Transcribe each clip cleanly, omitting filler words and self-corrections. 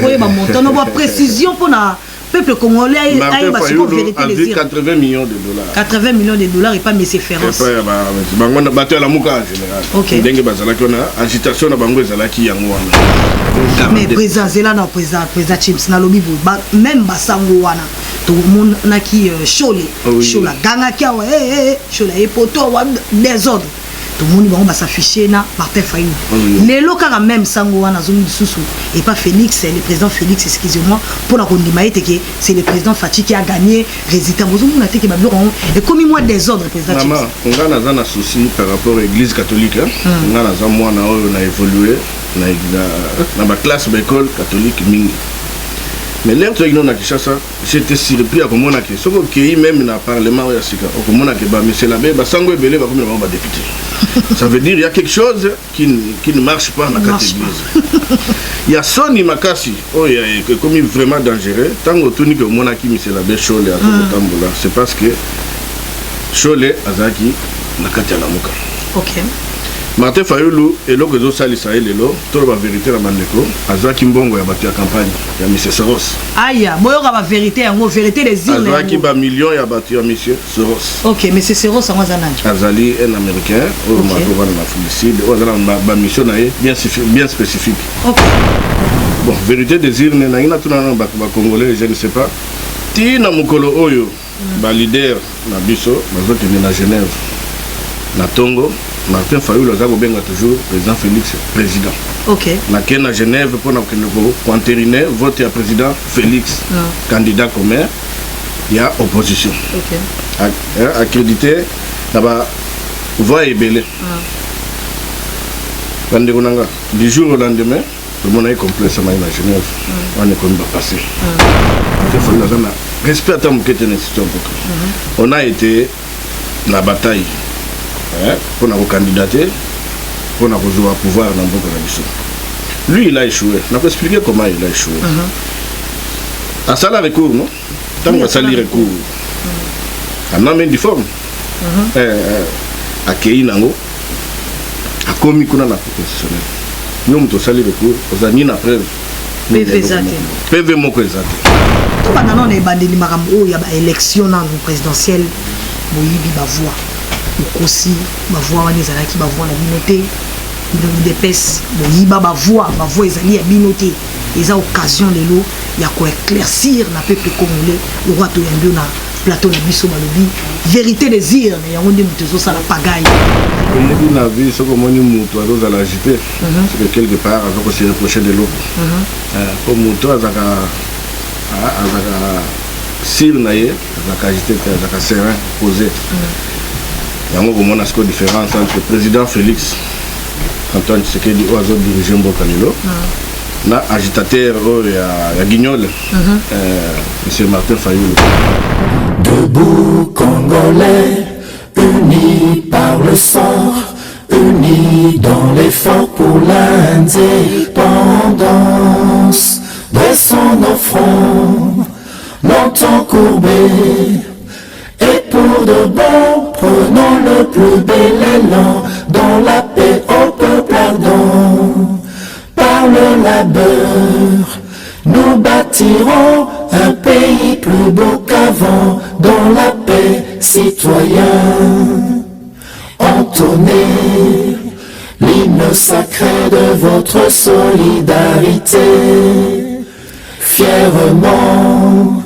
voyez ma montant on a précision pour la peuple congolais a une vérité des 80 millions de dollars. 80 millions de dollars et pas mes références. On a battu à la mouka en général. OK. Dengue bazala qu'on a agitation na bango ezala ki yango wana. Mais président Zela na président Chips na lobby même basango wana to mon na ki Chole Chola ganga kia Chola et poto wa désordre. Tout le monde va s'afficher na Martin Fayulu. Les locaux quand même sango wana zone sous et pas Félix, c'est le président Félix, excusez-moi, pour la condimaïte que c'est le président Fati qui a gagné résultat. Vous on a été que et comme moi désordre président. Maman, on a un souci par rapport à l'église catholique. On a un mois on a évolué dans ma classe d'école catholique mingi. Mais l'air tu as Kinshasa, j'étais surpris à comment on a que ce qui même dans le parlement ya sika, comment on a que monsieur l'abbé basango ebele ba comme on député. Ça veut dire il y a quelque chose qui ne marche pas dans la église. Il y a Sony Makasi, oh il est comme vraiment dangereux. Tant que tout ni que mon aki monsieur l'abbé Chole à Tambola, c'est parce que Chole azaki na kati ya lamuka. OK. Martin Fayulu et l'autre zo sali sa elelo, to la vérité la bandeko, azaki mbongo ya batu ya campagne ya monsieur Soros. Aya, boyo ka vérité en vérité des îles. Azaki ba millions ya batu ya monsieur Soros. OK, mais c'est Soros en zananji. Azali un américain, au Maroc dans l'Afrique du Sud, ou azala ba mission bien spécifique. OK. Bon, vérité des îles na ina tuna ba congolais, je ne sais pas. Tina mukolo oyo ba leader na biso, bazo tenir na Genève. Na Tongo, Martin Fayulu a toujours président Félix président. OK. Na Genève pour entériner vote à président Félix candidat comme maire, il y a opposition. OK. Accrédité là-bas voix est belé. Du jour au lendemain, le monde est complètement à Genève. On est comme passé. Martin Fayulu a respect à ton on a été la bataille. Pour nous candidater, pour nous jouer à pouvoir dans beaucoup de. Lui, il a échoué. On peut expliquer comment il a échoué. À ça, la recours, non? Tant que ça, le recours. On a même du forme. À Kéinango, à Komikuna, la proposition. Nous avons sali recours, aux amis, la preuve. PV moko exact. Tout le monde est bandé, il y a une élection présidentielle, il y a une voix. Aussi ma voix les alaki ma voix la binoté d'épaisse boyiba ma voix ezali ya binoté ils ont occasion de l'eau il y a quoi éclaircir na peuple congolais le roi to yando na plateau na biso balobi vérité désir mais yango ndé mutezo sala pagaille comme na vie ce comme ni muto azo la agiter c'est que quelque part azo se reprocher de l'eau comme muto azaka sir na ye azaka agiter azaka serein posé. Il y a une différence entre le président Félix Antoine Tshisekedi et les dirigeants Bokanilo, l'agitateur et Guignol, M. Martin Fayulu. Debout Congolais, unis par le sang, unis dans l'effort pour l'indépendance. Dressons nos fronts, longtemps courbés. Et pour de bon, prenons le plus bel élan, dans la paix au peuple ardent. Par le labeur, nous bâtirons un pays plus beau qu'avant, dans la paix citoyen. Entonnez l'hymne sacré de votre solidarité, fièrement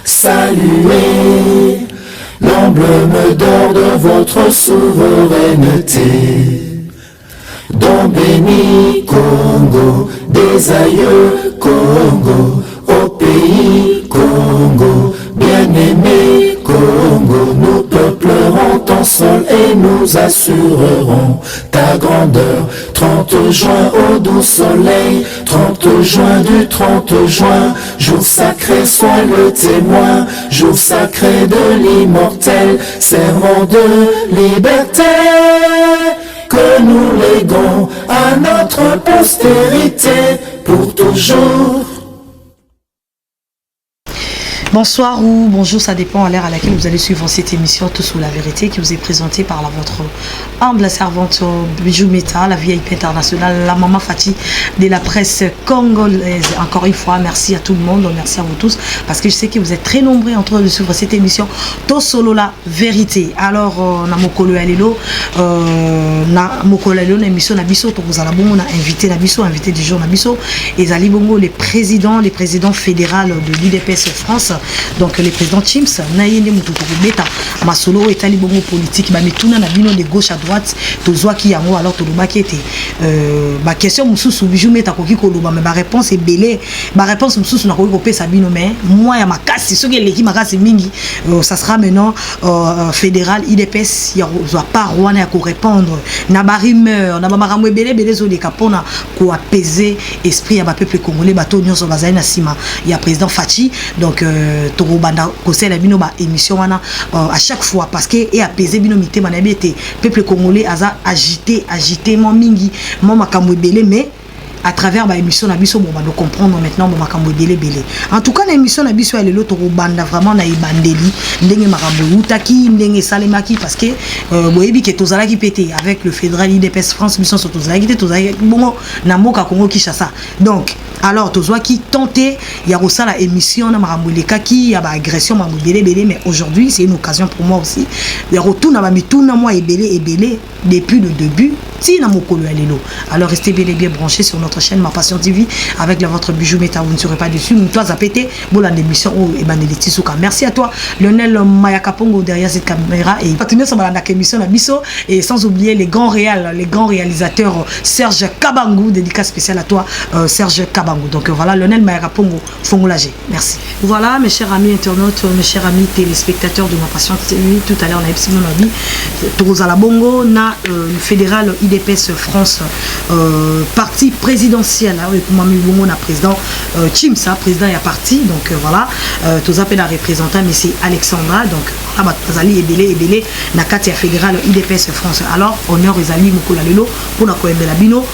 saluez l'emblème d'or de votre souveraineté. Don béni Congo, des aïeux Congo, au pays Congo, bien-aimé Congo, nous peuplerons ton sol et nous assurerons ta grandeur. 30 juin au doux soleil, 30 juin du 30 juin, jour sacré sois le témoin, jour sacré de l'immortel, serment de liberté, que nous léguons à notre postérité pour toujours. Bonsoir ou bonjour, ça dépend à l'heure à laquelle vous allez suivre cette émission Tout sous la vérité qui vous est présentée par votre humble servante Bijou Meta, la VIP internationale, la maman Fati de la presse congolaise. Encore une fois, merci à tout le monde, merci à vous tous parce que je sais que vous êtes très nombreux en train de suivre cette émission Tout sous la vérité. Alors, na mokolo alelo, na mokolo alelo na émission na biso to vous allez bon, on a invité na biso, invité du jour na biso et Zali Bongo les présidents fédéraux de l'UDPS France. Donc les présidents Chims Nayende Mutuku Beta Masolo et Talibongo politique ba mituna na bino de gauche à droite to zwa ki yango alors to loba ki était ba question mususu Bijou Meta ko ki ko loba mais ba réponse est belé ba réponse mususu na ko ko pesa bino mais moi ya makasi ce que l'équipe makasi mingi ça sera maintenant fédéral IDPS ya zwa pas rwana ya ko répondre na ba rumeur na ba makambo belé zo de kapona ko apaiser esprit ya ba peuple congolais bato nyonso bazali na sima ya président Fati donc Torobanda conseil la bino ba émission wana à chaque fois parce que et apaiser bino mité manabi était peuple congolais aza agité mon mingi mon makambo belé mais à travers ma émission na biso bon de comprendre maintenant mon makambo belé en tout cas la émission na biso elle l'autre banda vraiment na ibandeli ndenge makambo utaki ndenge salemaki parce que boyebi ke tozala ki pété avec le fédéral IDPS France mission sur tozala ki tozala bon na moka Congo Kinshasa donc alors tozwa qui tenté ya la émission na makambo lekaki ya ba agression makambo belé mais aujourd'hui c'est une occasion pour moi aussi ya retourna ba mituna moi et belé depuis le début si na mokolo alelo alors restez bel et bien branchés sur notre chaîne Ma Passion TV avec votre Bijou Meta, vous ne serez pas dessus nous toi zapété bon l'émission et Bandeliti Souka. Merci à toi Lionel Mayakapongo derrière cette caméra et continuez sur la émission na biso et sans oublier les grands réalisateurs Serge Kabangu, dédicace spéciale à toi Serge Kabangu. Donc voilà Lionel Mayakapongo Fongolagé. Merci. Voilà mes chers amis internautes, mes chers amis téléspectateurs de Ma Passion TV, tout à l'heure on a Epsilon Nabi Torozala Bongo na le fédéral IDPS France parti présidentiel oui pour moi on a président Chimsa président est parti donc voilà tous appels à représentant mais c'est Alexandra donc là bazali ebélé na kati fédéral IDPS France alors honneur ezali mokolo lelo pour na koembela bino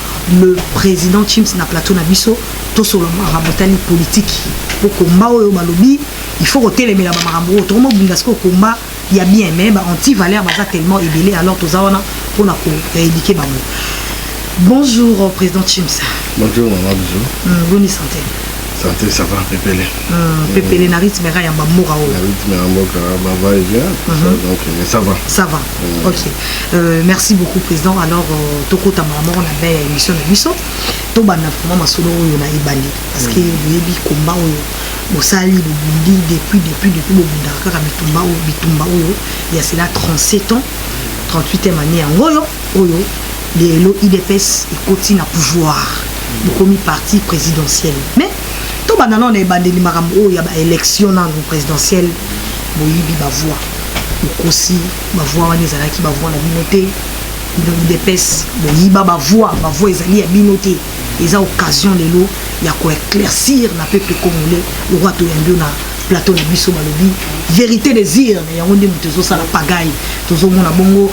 le président Chims na plateau na biso to solo rabotali politique pour combat oyo balobi il faut retelemela ba makambo to mo bundasko combat il y a bien mais anti valeur baza tellement ebélé alors tous awana pour na ko éduquer bango. Bonjour président Chims. Bonjour maman Bijou. Bonne santé. Santé ça va pépélé. Pépélé na rythme ya ba mora o. Na rythme ya mboka ba va et vient. Donc mais ça va. Ça va. OK. Merci beaucoup président. Alors toko tamama on a bien émission na biso. To bana vraiment masolo yo na ibali parce que yebi komba o osali le bundi depuis le bunda kaka bitumba o il y a cela 37 ans 38e année en oyo le IDPS et continue à pouvoir beaucoup mis parti présidentiel mais tout banana on est bandeli makambo il y a élection dans le présidentiel boyibi ba voix aussi ba voix les ala qui ba voix la minorité l'IDPS boyiba ba voix ezali ya minorité ils ont occasion de l'eau il y a quoi éclaircir na peuple congolais le roi to yando na plateau de biso balobi vérité désir mais yango nde mutezo sala pagaille tozo mona bongo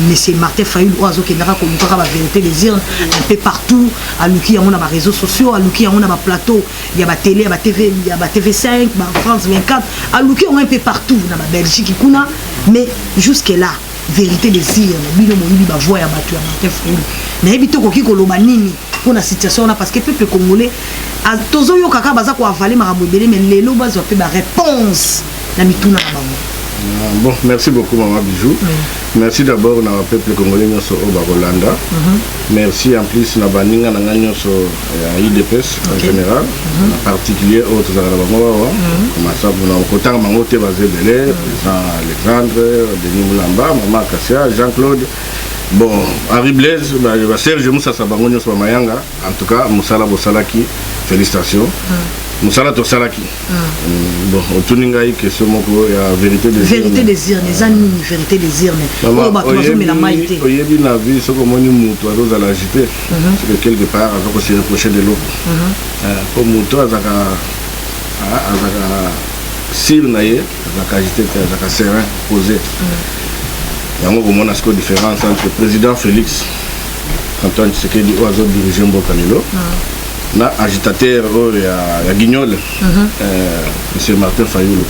monsieur Martin Fayulu oazo kendaka ko luka ba vérité désir un peu partout à luki yango na ba réseaux sociaux à luki yango na ba plateau il y a ba télé ba TV il y a ba TV5 ba France 24 à luki yango un peu partout na ba Belgique kuna mais jusque là vérité désir bino moyibi ba voix ya batu ya Martin Fayulu na ebito koki ko loba nini pour la situation là parce que peuple congolais a tozo yo kaka baza ko avaler makambo belé mais lelo bazo pe ba réponse na mituna na bango. Bon merci beaucoup maman Bijou. Merci d'abord na peuple congolais nyonso o ba Rolanda. Merci en plus na baninga na nyonso ya IDPS en général en particulier autres za bango comme ça pour na kotanga bango te bazé belé président Alexandre Denis Moulamba maman Kassia Jean-Claude. Bon, Henri Blaise, Serge Moussa Sabangonio sur Mayanga, en tout cas, Moussala Bossalaki, félicitations. Moussala Tossalaki. Bon, au Tuningaï, que ce mot, il y a vérité désir. Vérité désir, les amis, vérité désir. Mais la maïté. Il y a une vie, ce que moi, nous, à l'agiter, c'est que quelque part, on va se reprocher de l'eau. Comme Mouto, à Sir Naye, à agité, à serein, posé. Il y a une différence entre le président Félix Antoine Tshisekedi Ouazo dirigé Mbokanilo na agitateur ya Guignol, monsieur Martin Fayoulou.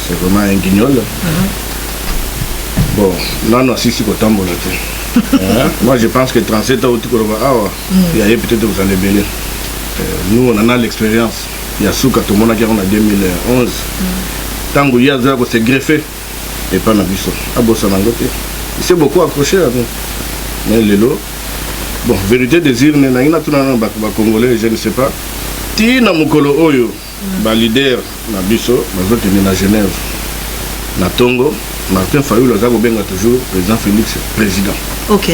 C'est vraiment un Guignol. Bon, non, si Kotambola. Moi je pense que 37 ans, il y a peut-être vous allez belé. Nous on en a l'expérience. Il y a Souka tout le monde qui en a 2011. Tant qu'il y a ça, c'est greffé. Et pas dans Bisso. À Bossanangote. Il s'est beaucoup accroché à nous. Mais les lots. Bon, vérité désir, il y a tout le Congolais, je ne sais pas. Tina Mukolo Oyo, leader na Bisso, nous sommes à Genève. Na Tongo, Martin Fayoulou, nous avons toujours président Félix, président. Ok.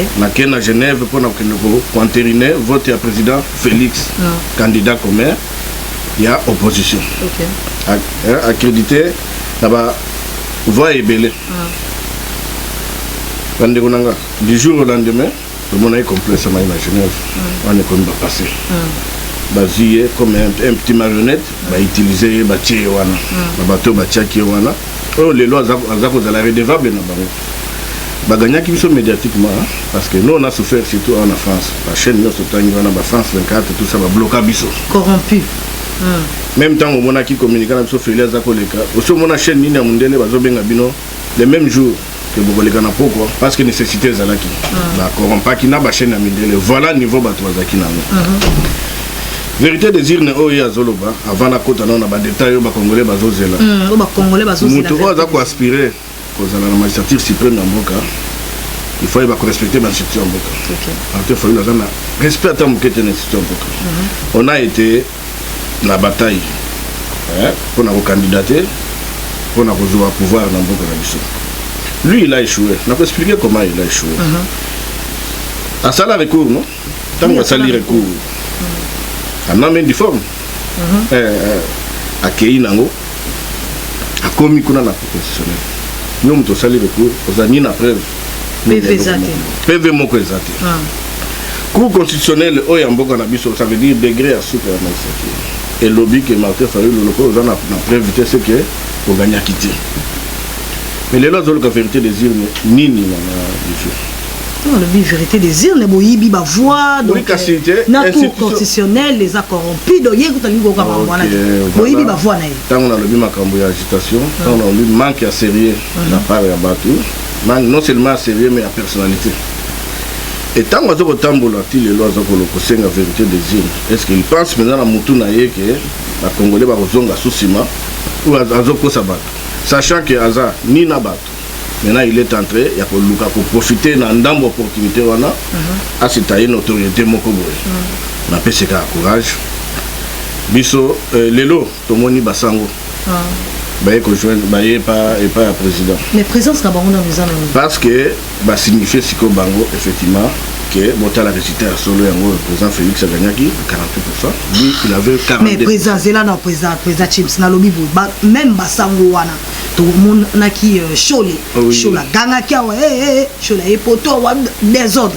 Na Genève, pour entériner, voter à président Félix, candidat comme maire. Il y a opposition. Ok. Accrédité, là-bas, voix est belée. Du jour au lendemain, le monde est complètement à Genève. On est comme passé. Basé comme un petit marionnette, utiliser le bateau, les lois sont redévables. Bagagna qui sont médiatiquement, parce que nous on a souffert surtout en France. La chaîne nous en France 24, tout ça va bloquer Bisso. Corrompu. Même temps, on a qui communique avec Sophia Zakoleka. Aussi, on a chaîne Nina Mundele, Bazobengabino, le même jour que Bogolegana pourquoi parce que nécessité Zalaki. D'accord, pas qui n'a pas chaîne à Mundele. Voilà le niveau Batouazaki. Vérité des urnes, oh, il y a Zoloba. Avant la côte, on a des détails, on a Congolais, Bazozela. Moutoua, on a aspiré à la magistrature suprême dans Boka. Il faut respecter ma situation en Boka. Il faut respecter ma situation en Boka. On a été la bataille pour nous candidater, pour nous avoir pouvoir dans Boka. Lui, il a échoué. On a expliqué comment il a échoué. À ça, la recours, non? Tant qu'on a sali recours. On a même du forme. À Kéinango, à Komikuna, la propositionnelle. Nous avons sali recours, aux années après. PV Moko Ezate. Cour constitutionnel, ça veut dire degré à soupe à la et lobby que Martin Fayoulou, on a prévité ce que pour gagner à quitter. Mais les lois de la vérité des urnes, ni du tout. Non, le vérité des urnes, il y a voix, donc la cour constitutionnelle les a corrompus, donc il y a une voix. Tant on a le bim agitation, tant on a le manque à sérieux de la part de Batou, non seulement à sérieux mais à personnalité. Et tant qu'on a les lois de la vérité des urnes, est-ce qu'il pense maintenant à Moutouna que la Congolais va rejoindre la sous-ciment ou à Zoko Sabat, sachant que Aza ni Nabat. Maintenant, il est entré, il y a pour profiter d'un d'opportunité à cette notoriété Mokoboy. On a fait ce courage. Bisso, Lelo, Tomoni Basango. Baye pas président. Mais présence là-bas, on a besoin de. Parce que ça signifie Siko Bango, effectivement, que Botala récitait à Solo Yango, le président Félix Aganyaki, 40%. Lui, il avait 40%. Mais président, c'est là, non, président Chims, na lobby, même Basango Wana, tout le monde n'a qui Cholé, Chola, Gangaki, Chola, et Poto, des ordres.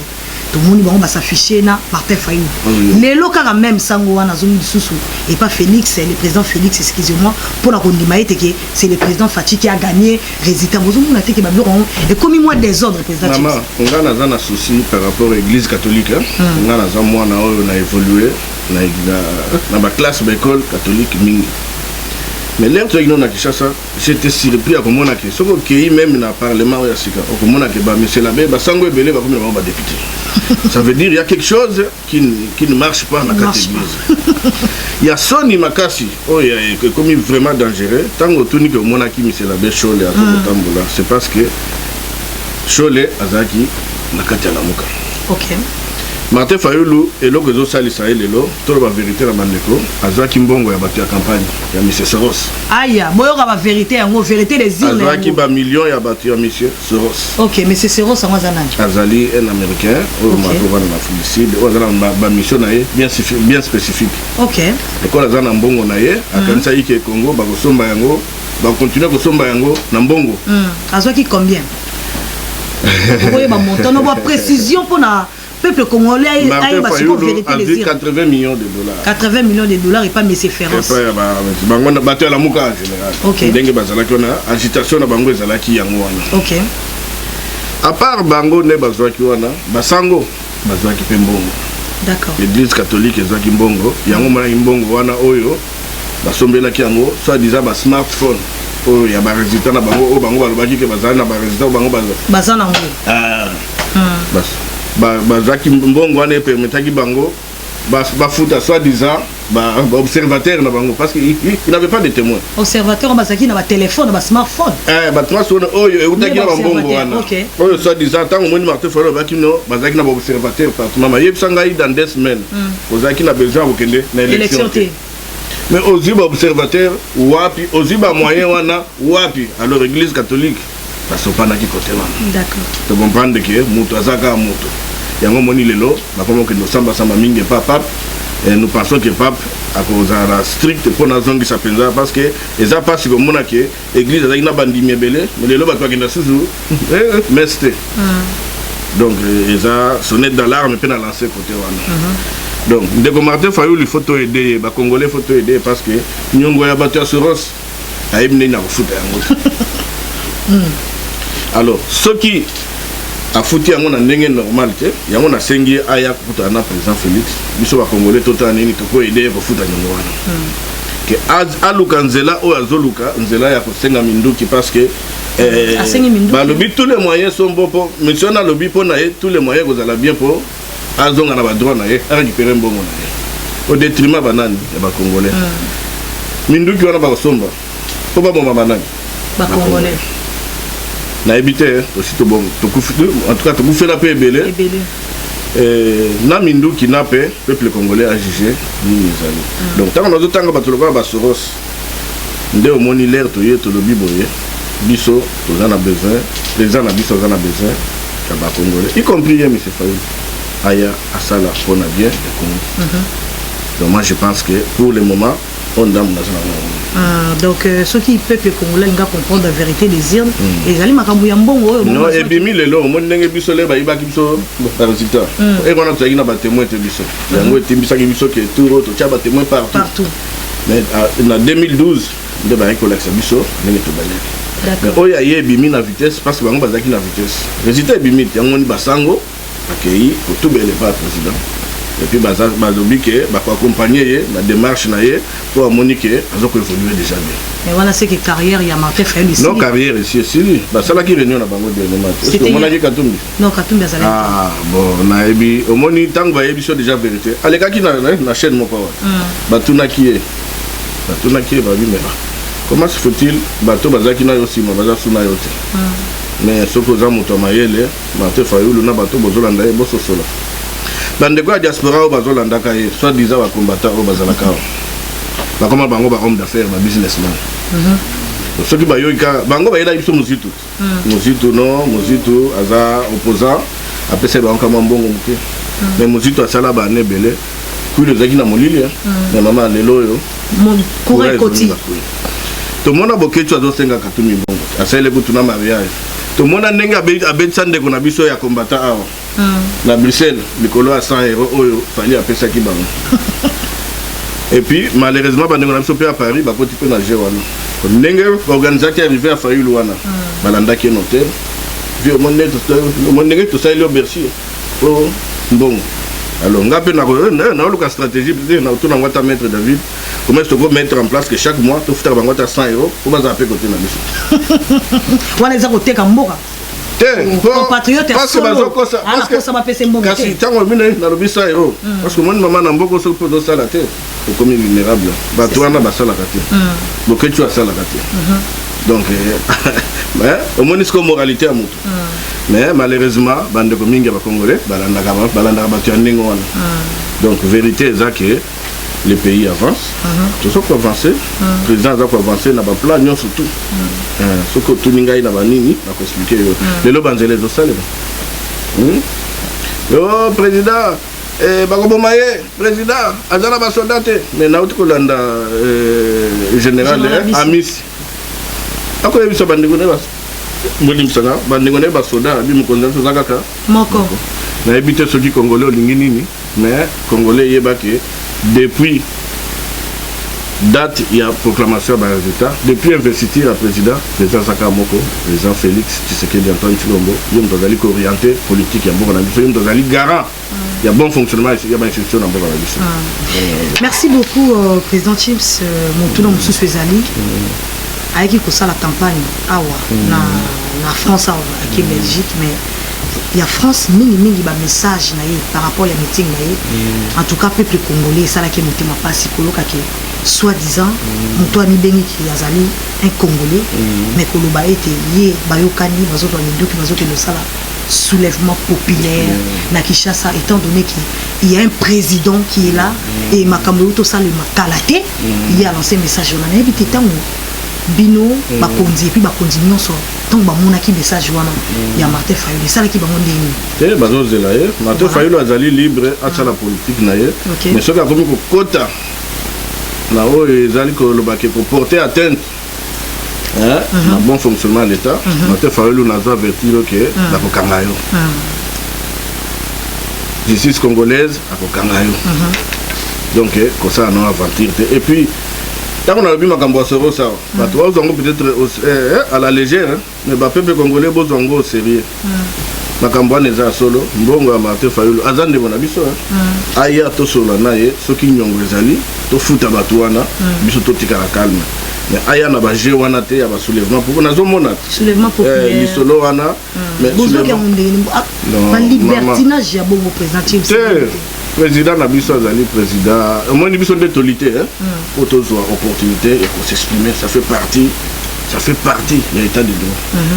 Tout le monde va s'afficher na Martin Fayoulou. Les locaux même Sango Wana zone sous et pas Félix, c'est le président Félix, excusez-moi, pour la condimenter que c'est le président Fati qui a gagné résultat. Vous avez dit que et comme moi des ordres président. Maman, on a un souci par rapport à l'église catholique. On a un mois on a évolué dans la classe de l'école catholique mingi. Mais l'air de l'Union Kinshasa, j'étais surpris à comment on a créé. Ce qui est même dans le Parlement, comment on a créé, monsieur l'abbé, Sango et Belé va comme le député. Ça veut dire qu'il y a quelque chose qui ne marche pas dans la église. Il y a Sony Makassi, comme vraiment dangereux. Tant que tout le monde a qui monsieur l'abbé Cholé à Tambola, c'est parce que Cholé Azaki n'a qu'à Tianamuka. Ok. Martin Fayoulou et l'eau que vous salissez tout la vérité la bandeko Azaki Mbongo a battu la campagne il y a monsieur Soros. Aïe, moi la vérité en vérité des îles. Azaki ba million a battu monsieur Soros. OK, mais c'est Soros en Wazanani. Azali un américain au Maroc dans l'Afrique du Sud, ba mission naé bien spécifique. OK. Et quand Azana Mbongo naé a kanisa yike Congo ba kosomba yango ba continuer kosomba yango na Mbongo. Azaki combien? Vous voyez ba montant no ba précision pour na peuple congolais a eu 80 millions de dollars. 80 millions de dollars et pas M. Féroce. On a battu à la mouka en général. Ok. Agitation na bango ezalaki yango wana. Ok. À part bango ne bazwaki wana, basango bazwaki pe mbongo. D'accord. L'église catholique ezaki mbongo yango mona mbongo wana oyo basombelaki yango soit disant ba smartphone oyo ya ba résultat na bango o bango balobaki ke bazali na ba résultat bango bazana ngo bazaki mbongo wana permetaki bango bafuta soit disant observateur na bango parce qu'il n'avait pas de témoins. Observateur bazaki na ba téléphone ba smartphone. Smartphone oyo eutaki na mbongo wana. Oyo soit disant tant au moins Martin Fayulu baki no bazaki na observateur partout mama yebsanga dans 2 semaines. Ozaki na besoin bokende na élection. Mais aux yeux observateurs wapi aux yeux moyen wana wapi alors église catholique parce pas na qui côté wana. D'accord. Tu comprends que mutu azaka mutu. Yango moni lelo bakomo ke no samba mingi pas pape. Et nous pensons que le pape a causé strict pour la zone qui s'appelle parce que les a pas si comme on a que l'église a une bande mébélé mais les lobes qui n'a sous mesté donc ils a sonné d'alarme et puis a lancé côté donc dès que Martin Fayulu il faut aider les Congolais il faut aider parce que nous avons battu à Soros à Ibn na foot alors ce qui a foutu yango na ndenge normal te yango na sengi aya kuta na président Félix biso ba Congolais tota nini to ko aider ko futa nyongo wana que aluka nzela o azoluka nzela ya ko senga minduki parce que ba lobi tous les moyens sont bons pour monsieur na lobi pour na tous les moyens vous allez bien pour azonga na ba droit na ye récupérer mbongo na ye au détriment banani ya ba Congolais minduki wana ba somba ko ba bomba banani ba Congolais na habité aussi tout bon en tout cas tout fait la paix belé na mindu qui n'a pas peuple congolais a jugé ni les amis donc tant on a d'autant que battre le ba Soros ndé au moni l'air to yeto le biboye biso to en a besoin les gens na biso en a besoin ya ba congolais y compris monsieur Fayulu aya asala pona bien de Congo donc moi je pense que pour le moment on dame donc ceux qui peuple congolais nga comprendre la vérité des urnes et ali makambo ya mbongo non et bimi lelo mo ndenge biso le ba ibaki biso résultat et on a tagi na ba témoin te biso yango etimbisa ki biso ke tout autre tia ba témoin partout mais en 2012 de ba collecte biso ndenge to balé mais oya ye bimi na vitesse parce que bango bazaki na vitesse résultat bimi yango ni basango akei ko tout bele pas président et puis bazobi que accompagner la démarche pour amoniquer azoko évoluer déjà bien et voilà c'est que carrière ya Martin Fayulu ici non carrière ici si bah ça là qui réunion na bango de est-ce que mon aji Katumbi non Katumbi azali bon na ebi au moni tango ba ebi so déjà vérité aleka ki na chaîne moko batuna ki ba bi mais comment se faut-il bato bazaki na yosi ma baza suna yote mais soko za moto mayele Martin Fayulu na bato bozolanda e boso sola bande quoi diaspora au bazol andaka ye soit disant ba combattant au bazalaka ba comment bango ba homme d'affaires ba businessman ceux qui ba yoika bango ba ela biso muzitu non muzitu aza opposant après c'est ba kama mbongo muke mais muzitu asala ba nebele ku le zaki na molili mais maman lelo yo mon courage koti to mona boketu azo senga Katumbi mbongo asele kutuna mariage to mona ndenge abetsa ndeko na biso ya combattant awa la Bruxelles likolo à 100 €, il fallait appeler ça qui bango. Et puis malheureusement bandeko na biso pe à Paris ba koti pe na Jewana ndenge organisateur arrivé à Fayulu wana balanda ki notaire vieux monde tout ça il est au Bercy bon alors on a pe na luka stratégie na autour na ngata maître David comment est-ce qu'on peut mettre en place que chaque mois tu faire bango ta 100 € pour baza pe côté na biso wana za koteka mboka compatriote parce que kasi tango mine na lobisa hero parce que moi maman na mboko so peut ça la terre comme vulnérable bato wana basala kati boke tu asala kati donc mais au moins c'est comme moralité à mutu mais malheureusement bande ko mingi ba congolais balanda bato ndingo wana donc vérité est que les pays avancent tout ça pour avancer président za pour avancer na ba plan nyon surtout ce que tout ninga ina ba nini na ko expliquer le lo banzele zo sale yo président bako maye président azana ba soldat mais na utiko landa général Amis ako yebiso bandiko ne bas mboni msanga bandiko ne ba soldat bi mukonza so zakaka moko na ebité ceux qui congolais olingi nini mais congolais yeba ke depuis date il y a proclamation de résultat depuis investiture à président Zaka Moko, président Félix Tshisekedi Antoine Tshilombo, il y a orienté politique, il y a garant, il y a bon fonctionnement, il y a une institution dans le Merci beaucoup président Chips Moutouno Moussou Swezali avec qui ça la campagne na France avec Belgique, mais il y a France mingi ba message na par rapport à meeting na en tout cas peuple congolais ça la qui motema pasi koloka ke soi-disant Moutouani Bengi qui azali un congolais mais koloba était yé bayokani bazoto ni doki bazoto le sala soulèvement populaire na Kinshasa étant donné qu'il y a un président qui est là et makambo to ça le makalaté il y a lancé message on a invité tant bino bakonzi et puis bakonzi nyonso tant bamonaki message wana ya Martin Fayulu ça qui bango ndeni bazo zela ye Martin Fayulu azali libre à la politique na ye mais ce qui a commis ko kota na o ezali ko lobake ko porter atteinte un bon fonctionnement de l'État Martin Fayulu n'a pas averti que la kokanga yo justice congolaise a kokanga yo donc comme ça non aventure et puis tant qu'on a vu ma camboisero ça peut-être à la légère mais le peuple congolais besoin au sérieux ma cambois n'est pas solo mbongo Martin Fayulu azande mon abiso aya to solo na ye soki nyongo ezali to futa batwana biso to tika la calme mais aya na ba jeu wana te ya ba soulèvement pour nazo mona soulèvement populaire ni solo wana mais soulèvement ba libertinage ya bon représentatif président Nabiso Azali président au moins Nabiso d'autorité pour tous avoir opportunité et pour s'exprimer ça fait partie de l'état de droit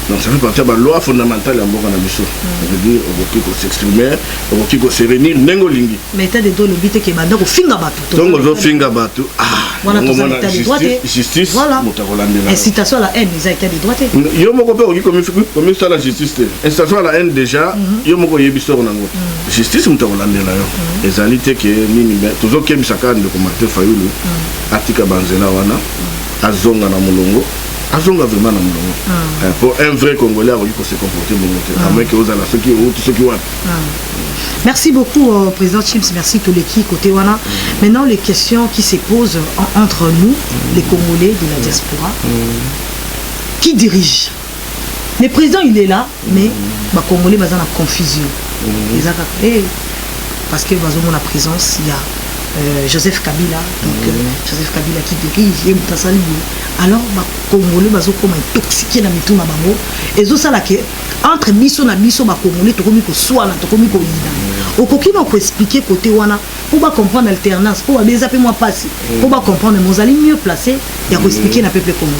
donc ça fait partie de la loi fondamentale en Boka Nabiso ça veut dire au qui s'exprimer au qui se réunir nengolingi mais état de droit le but que banda ko finga batu donc on finga batu voilà tout l'état de droit justice voilà incitation à la haine les états de droit yo moko pe comme ça la justice incitation à la haine déjà yo moko yebiso nango justice mutakolandela yo ezalité que nini ben toujours ke bisaka de Martin Fayulu atika banzela wana azonga na mulongo azonga vraiment na mulongo pour un vrai Congolais il faut se comporter bien à moins que aux ala ceux qui Merci beaucoup président Chips, merci tout l'équipe côté wana. Maintenant les questions qui se posent entre nous les Congolais de la diaspora. Qui dirige? Le président il est là mais les Congolais sont en confusion. Parce que dans la présence il y a Joseph Kabila, donc Joseph Kabila qui dirige alors les Congolais sont intoxiqués dans le bango et ça là que entre biso na biso ba Congolais to komi ko swala to komi ko yida okoki na ko expliquer côté wana pour ba comprendre l'alternance pour ba bezaper moi passer pour ba comprendre mozali mieux placé ya ko expliquer na peuple congolais.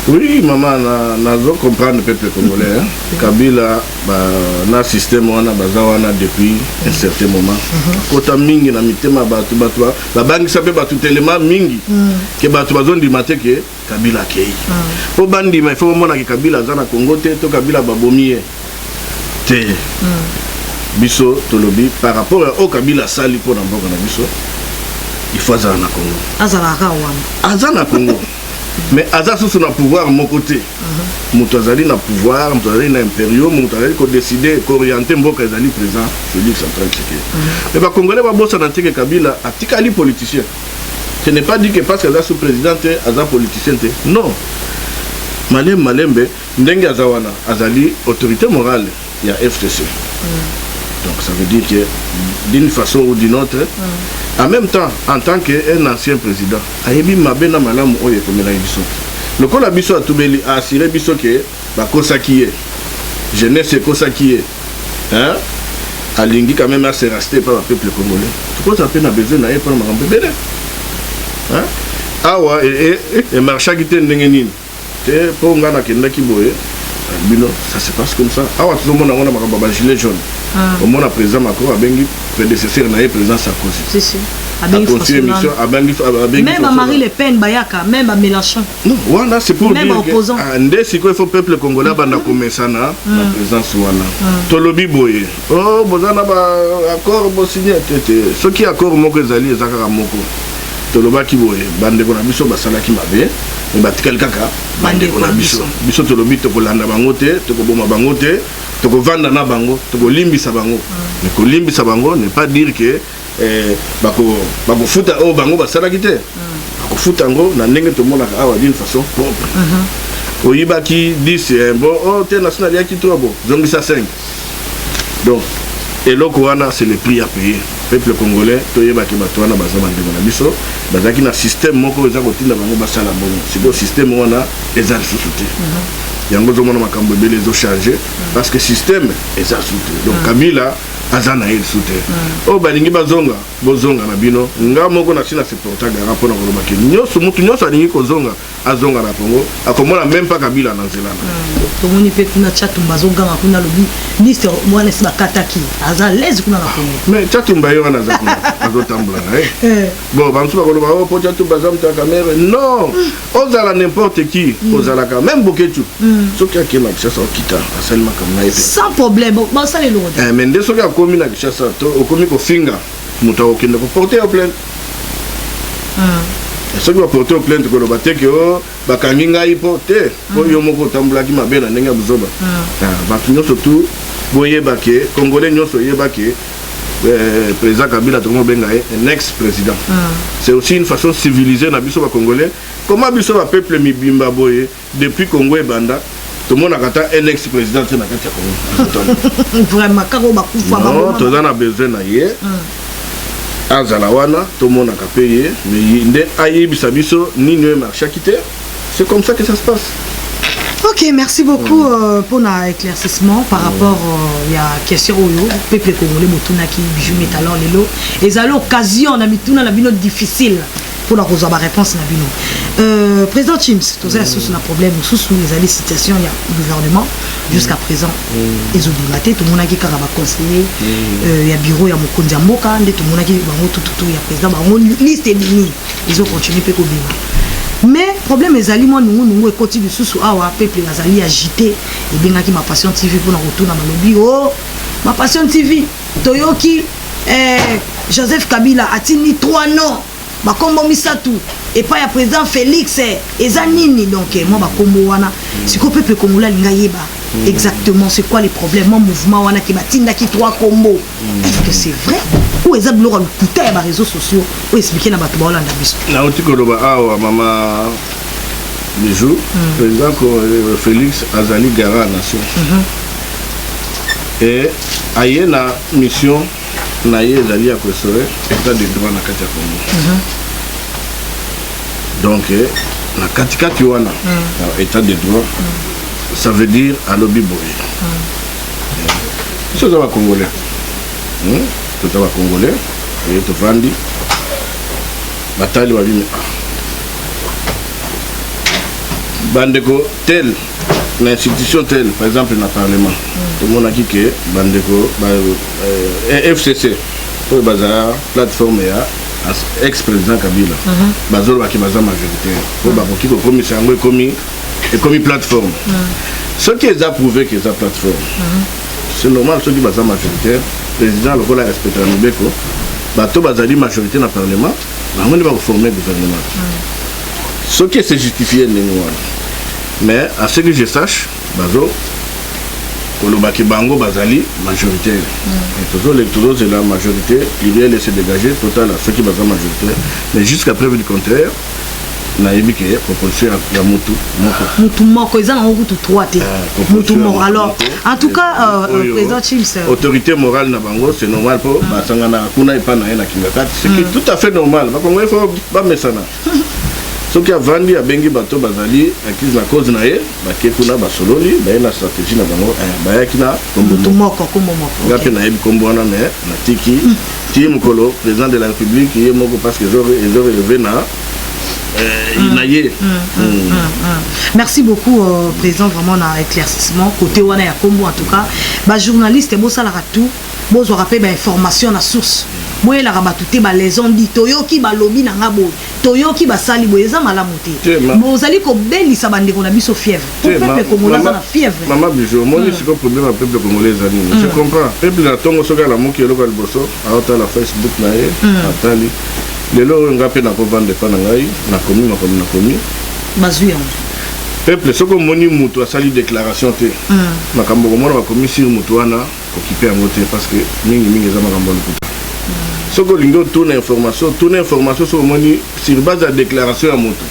Oui, maman, nazo comprendre le peuple congolais. Kabila, na système wana bazawana depuis un certain moment. Kota mingi na mitema batu la bangi sape batu tellement mingi que batu bazon di maté que Kabila kei. Po bandi mais faut mona que Kabila zana Congo te to Kabila babomie. Te. Biso tolobi par rapport au Kabila sali pour n'importe na biso. Il faut azana Congo. Azana wana. Azana Congo. Mais Aza sous son pouvoir mon côté. Moutazali na pouvoir, Moutazali na impériaux, Moutazali ko décider qu'orienter Mboka Ezali présent, Félix Antoine Tshisekedi. Mais les Congolais va bosser dans que Kabila a tikali politicien. Ce n'est pas dit que parce que Aza sous président Aza politicien non. Malembe ndenge Azawana Azali autorité morale, il y a FCC. Donc ça veut dire que d'une façon ou d'une autre, en même temps, en tant qu'un ancien président, Ayebi Mabena Malam Oye Komela Biso. Le col Abiso a Toubeli a assuré Biso que la cosa qui est, jeunesse cosa qui est, hein, à Lingui quand même à se rester par le peuple congolais. Pourquoi ça peine à besoin d'aller par ma bébé? Hein? Ah ouais, et marcha qui était n'engeni. C'est pour ngana kenda kiboye. Bino, ça se passe comme ça. Ah ouais, tout le monde a un gilet jaune. Au moins, le président Macron a bien prédécesseur na président Sarkozy. C'est sûr. Même à Marie Le Pen, Bayaka, même à Mélenchon. Non, voilà, c'est pour même dire opposant. que il faut peuple congolais banda commencer na la présence wana. Tolobi boye. Oh, bozana ba accord bo signé tete. Ce qui accord moko ezali ezaka moko. Toloba ki boye bande ko na biso basala ki mabe. Et batikal kaka bande ko na biso. Biso tolobi to kolanda bango te, to ko boma bango te, to ko vanda na bango, to ko limbisa bango. Mais ko limbisa bango ne pas dire que bakofuta oyo bango basalaki te bakofuta yango na ndenge tomonaka awa d'une façon propre oyibaki 10 bon oh te national yaki 3 bon zongisa 5 donc eloko wana c'est le prix à payer peuple congolais toyebaki bato wana baza bandeko na biso bazalaki na système moko eza kotinda bango basala bongo sikoyo système wana eza lisusu te yango ozomona makambo ebele ezochange parce que système eza su te donc Kabila aza na ye lisusu te oyo balingi bozonga na bino nga moko nasi na supporta gara mpona kolobaki nyonso mutu nyonso alingi kozonga azonga na Congo akomona même pas Kabila na nzela na tomoni mpe kuna Chatumba azongama kuna lobi liste mwana esi bakataki aza lezi kuna na Congo mais Chatumba ye wana aza kuna azotambola na ye bon bamosusu bakoloba o mpo Chatumba aza moto ya kamere non ozala n'importe qui ozalaka même Boketu soki akei na Kinshasa okita asali makambo na ye sans problème basala eloko te mais nde soki akomi na Kinshasa to okomi kofinga moto akokende koporte yo plainte soki baporte yo plainte koloba te ke o bakangi ngai mpo te mpo yo moko otambolaki mabe na ndenge ya buzoba bato nyonso tu boyeba ke congolais nyonso oyeba ke président Kabila tokomobenga ye un ex-président c'est aussi une façon civilisée na biso bacongolais comment biso bapeuple mibimba boye depuis Congo ebanda tomonaka ata un ex-président te na kati ya Congo vraiment kaka bakufa non toza na besoin na ye azala wana tomonaka mpe ye mais nde ayebisa biso nini oyo marchaki te c'est comme ça que ça se passe. Ok, merci beaucoup pour l'éclaircissement par rapport à la question au peuple congolais motuna qui bijou métalon lelo et à l'occasion na mituna na bino difficile pour la recevoir réponse na bino président Chims tous les sous na problème sous les alliés situation il y a gouvernement jusqu'à présent ils ont dilaté tout le monde qui kara ba conseiller il y a bureau ya mokonzi mboka nde tout le monde qui bango tout il y a président bango liste bini ils ont continué pe ko bima. Mais problème ezali moi nous ekoti lisusu awa peuple azali agité et bengaki ma passion TV pour na retourna malobi oh ma passion TV toyoki Joseph Kabila atini 3 noms bakombo misatu et pas ya président Félix eza nini donc moi bakombo wana siko peuple congolais linga yeba exactement c'est quoi les problèmes mon mouvement wana ki batinda ki 3 combos est-ce que c'est vrai ou eza biloko lukuta ya ba réseaux sociaux ou expliquer na bato baolanda biso na otikoloba awa mama bijou président Félix azali gara nation et aye na mission na ye ezali ya koesore état de droit na kati ya Congo donc na katikati wana état de droit ça veut dire alobi boye biso oza bacongolais toza bacongolais oye tovandi batali babimi bandeko tel na institution tel par exemple na parlement tomonaki ke bandeko FCC oyo bazala plateforme ya ex-président Kabila bazolobaki baza majoritaire oyo bakoki kokomisa yango ekomi plateforme soki eza prouvé ke eza plateforme c'est normal soki baza majoritaire président lokola respectera mibeko bato bazali majorité na parlement bango nde bakoforme gouvernement soki ese justifié ndenge wana mais à ce que je sache bazo kolobaki bango bazali majoritaire et la majorité il est laissé dégager total à ceux qui baza majoritaire mais jusqu'à preuve du contraire nayebi ke proposition ya mutu moko eza na kutu 3 te mutu moko alors en tout cas président Chims autorité morale na bango c'est normal po basangana kuna epa na ye na kingakati c'est tout à fait normal bakongo il faut bamesana soki avandi abengi bato bazali acquise na cause na ye bake kuna basololi baye na stratégie na bango bayaki na mutu moko nga mpe nayebi kombo wana me natiki ti mokolo président de la république ye moko parce que ezorelevé na naye. Merci beaucoup président vraiment na éclaircissement côté wana ya kombo en tout cas ba journaliste bo sala tout bo zo rappel ba information na source moi la rabatouté ba les on dit toyoki ba lobby na ngabo toyoki ba sali boyeza malamu te bo zali ko belisa bande ko na biso fièvre peuple congolais na fièvre maman bijou moi c'est quoi problème à peuple congolais zani je comprends peuple na tongo soka la moki local bosso a ota la Facebook na ye atali lelo nga pe na ko vendre pa na ngai na komi bazuya peuple soko moni mutu asali déclaration te makambo ko mona ba komi sur mutu wana occupé yango te parce que mingi eza makambo lokuta Ce que tourne information sur le monde sur base de la déclaration à moto.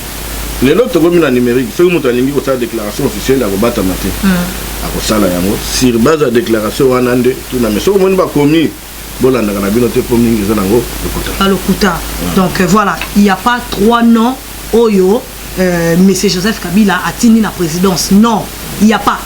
Les autres comme une numérique, ce que nous avons dit, déclaration officielle à Robata Maté. Sur base de la déclaration, on a dit, tout le monde a commis. Donc voilà, il n'y a pas 3 noms. Oyo, M. Joseph Kabila a tenu la présidence. Non, il n'y a pas.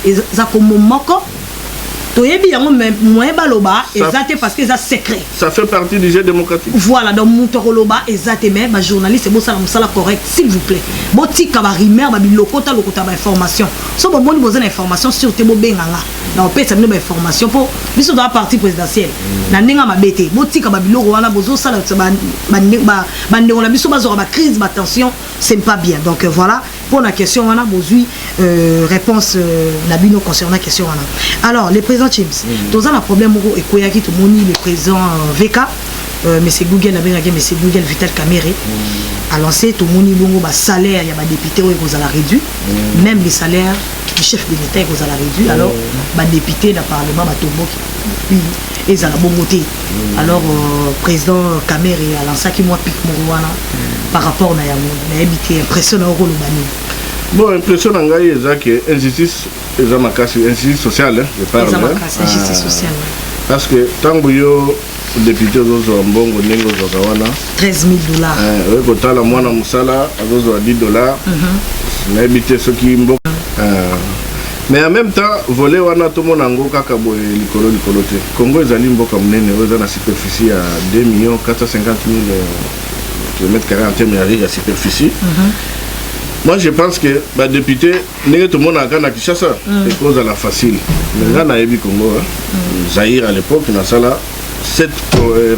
Parce que c'est secret. Ça fait partie du jeu démocratique. Voilà, donc Moutoroba et Zateme, ma journaliste, c'est bon ça correct, s'il vous plaît. Boti Kabarimer, babi lokota information. So bon bon besoin d'information sur Tebo Benganga. Donc peut ça nous information pour biso dans la partie présidentielle. Na ninga mabete, boti Kababilo wana bozo sala bande on a biso bazora ba crise, ba tension, c'est pas bien. Donc voilà, pour la question on a besoin réponse Nabino concernant la question on a. Alors les présidents James, dans un problème au Ekoyaki tout moni le président VK M. Google a bien M. Google Vital Kamere a lancé tout moni bongo ba salaire il y a ba député où ils ont réduit même les salaires du chef de l'État ils ont réduit alors ba député dans parlement ba tombo puis ils ont bon moté alors président Kamere a lancé qui moi pic moruana par rapport na ya habité impressionné au rôle bani. Bon, impression en gars, c'est injustice, injustice sociale, je parle. Injustice sociale. Parce que tant que les députés ont bon 13 000 $. Oui, quand la moine musala, à 10 $. Mais habiter ceux qui ont mais en même temps, voler wana tout le monde en go kakabo et l'icolo. Congo est allé mboka mnene, ils ont la superficie à 2 450 000 km² en termes de superficie. Moi je pense que les députés, tout le monde a gagné à Kinshasa, c'est cause de la facile. Mais là, on a eu Congo, Zaïre à l'époque, on a 7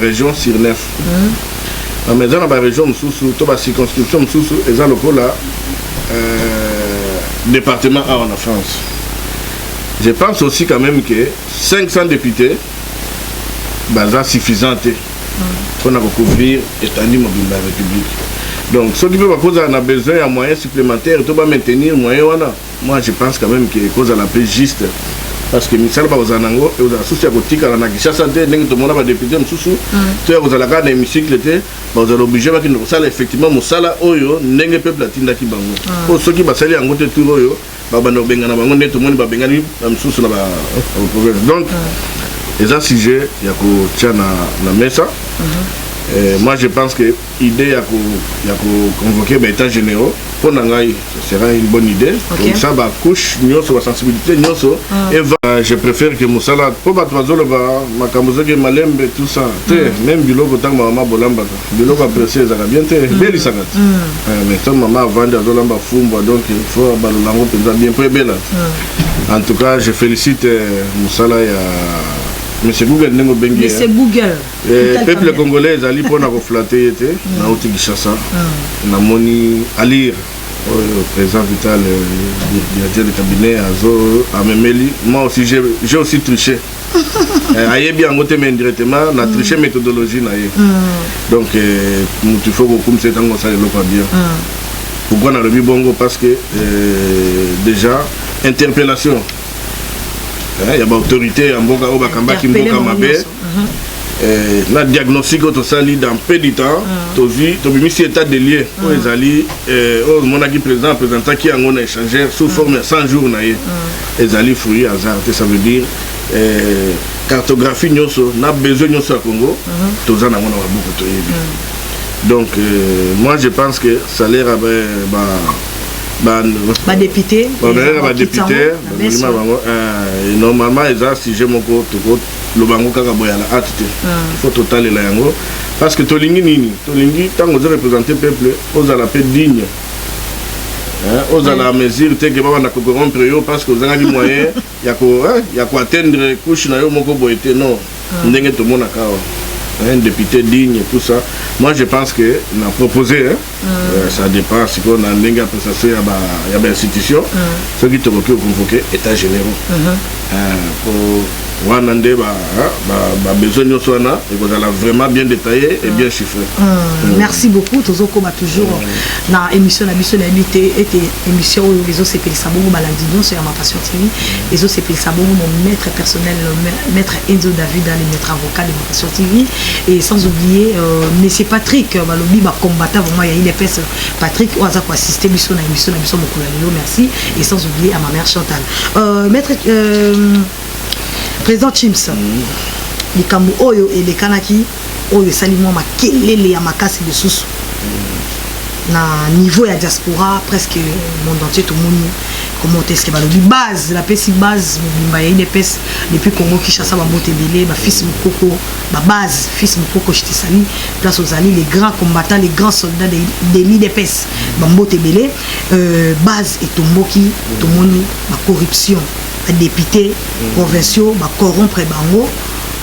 régions sur 9. Mais dans la région, dans la circonscription, et dans le département A en France. Je pense aussi quand même que 500 députés, c'est suffisant pour couvrir l'étendue mobile de la République. Donc, ce qui peut cause on a besoin de moyens supplémentaires, tout va maintenir moyens. Moi, je pense quand même que cause à la paix juste. Parce que Michel Bazanango, et vous avez souci à côté quand on a qui chasse santé, tout le monde a député, tu vous avez la garde d'hémicycle, vous avez obligé de faire effectivement mon salaire, oyo, n'engue peuple latin qui bango. Pour ceux qui va salir en côté tout oyo, babano bengana bango, tout le monde va bengani, sous la donc, les un sujet, il y a que tient na mesa. Moi je pense que l'idée à convoquer les états généraux pour Nangaï, ce sera une bonne idée. Comme ça, bah, couche, la sensibilité, et je préfère que Moussala, pour ma toiseau, ma camozogue, ma lembe, tout ça, même Biloko, tant ma maman Bolamba, Biloko apprécié, ça va bien, belle sagat. Mais tant maman vend à Zolamba Fumba, donc il faut bien très belle. En tout cas, je félicite Moussala et Monsieur Google Nengo Bengue. Monsieur Google. Peuple congolais ali pour nous flatter était na oti Kinshasa. Na moni alire au président Vital directeur de cabinet azo amemeli. Moi aussi j'ai aussi triché. Aye bien ngote mais indirectement na triché méthodologie na ye. Donc il faut que comme c'est tango ça le pas bien. Pourquoi na le bongo parce que déjà interpellation. Il y a une autorité en Boga Obakamba qui m'a mabé. Le diagnostic au sali dans peu de temps. Tu as mis cet état de lié. Les alliés, mon ami président qui a échangé sous forme de 100 jours. Les alliés fruits hasard. Ça veut dire cartographie, nous avons besoin de Congo. Tous en avons beaucoup de. Donc, moi je pense que ça a l'air député normalement si j'ai mon côté le bango kaka boyala atite il faut totaler la yango parce que tolingi nini tolingi tant que représenter peuple aux à la paix digne aux à la mesure te que baba na corrompre yo parce que vous avez des moyens ya ko atteindre couche na yo moko boyete non ndenge to mona kawa un député digne, tout ça. Moi, je pense que on a proposé, ça dépend si on a une appréciation, il y a une institution, ceux qui te convoquer état généraux. wana nde ba besoin nyonso wana ekozala vraiment bien détaillé et bien chiffré. Merci beaucoup tozokoba toujours na émission na biso na habité était émission où les autres sepelisa bongo balandi nyonso ya ma passion TV les autres sepelisa bongo mon maître personnel maître Enzo David dans les maîtres avocats de ma passion TV et sans oublier monsieur Patrick balobi ba combattant vraiment il y a des Patrick oza ko assister biso na émission na biso mokolo lelo merci et sans oublier à ma mère Chantal maître président Chims likambo oyo elekanaki oyo salimwa makelele ya makasi de susu na niveau ya diaspora presque monde entier tout le monde comment est-ce que balobi base la pesi base mobimba ya IDPS depuis Congo Kinshasa bambote belé ba fils mukoko ba base fils mukoko chitisali place aux alliés les grands combattants les grands soldats de l'IDPS bambote belé base et tomboki tomoni ba corruption députés provinciaux ba corrompre bango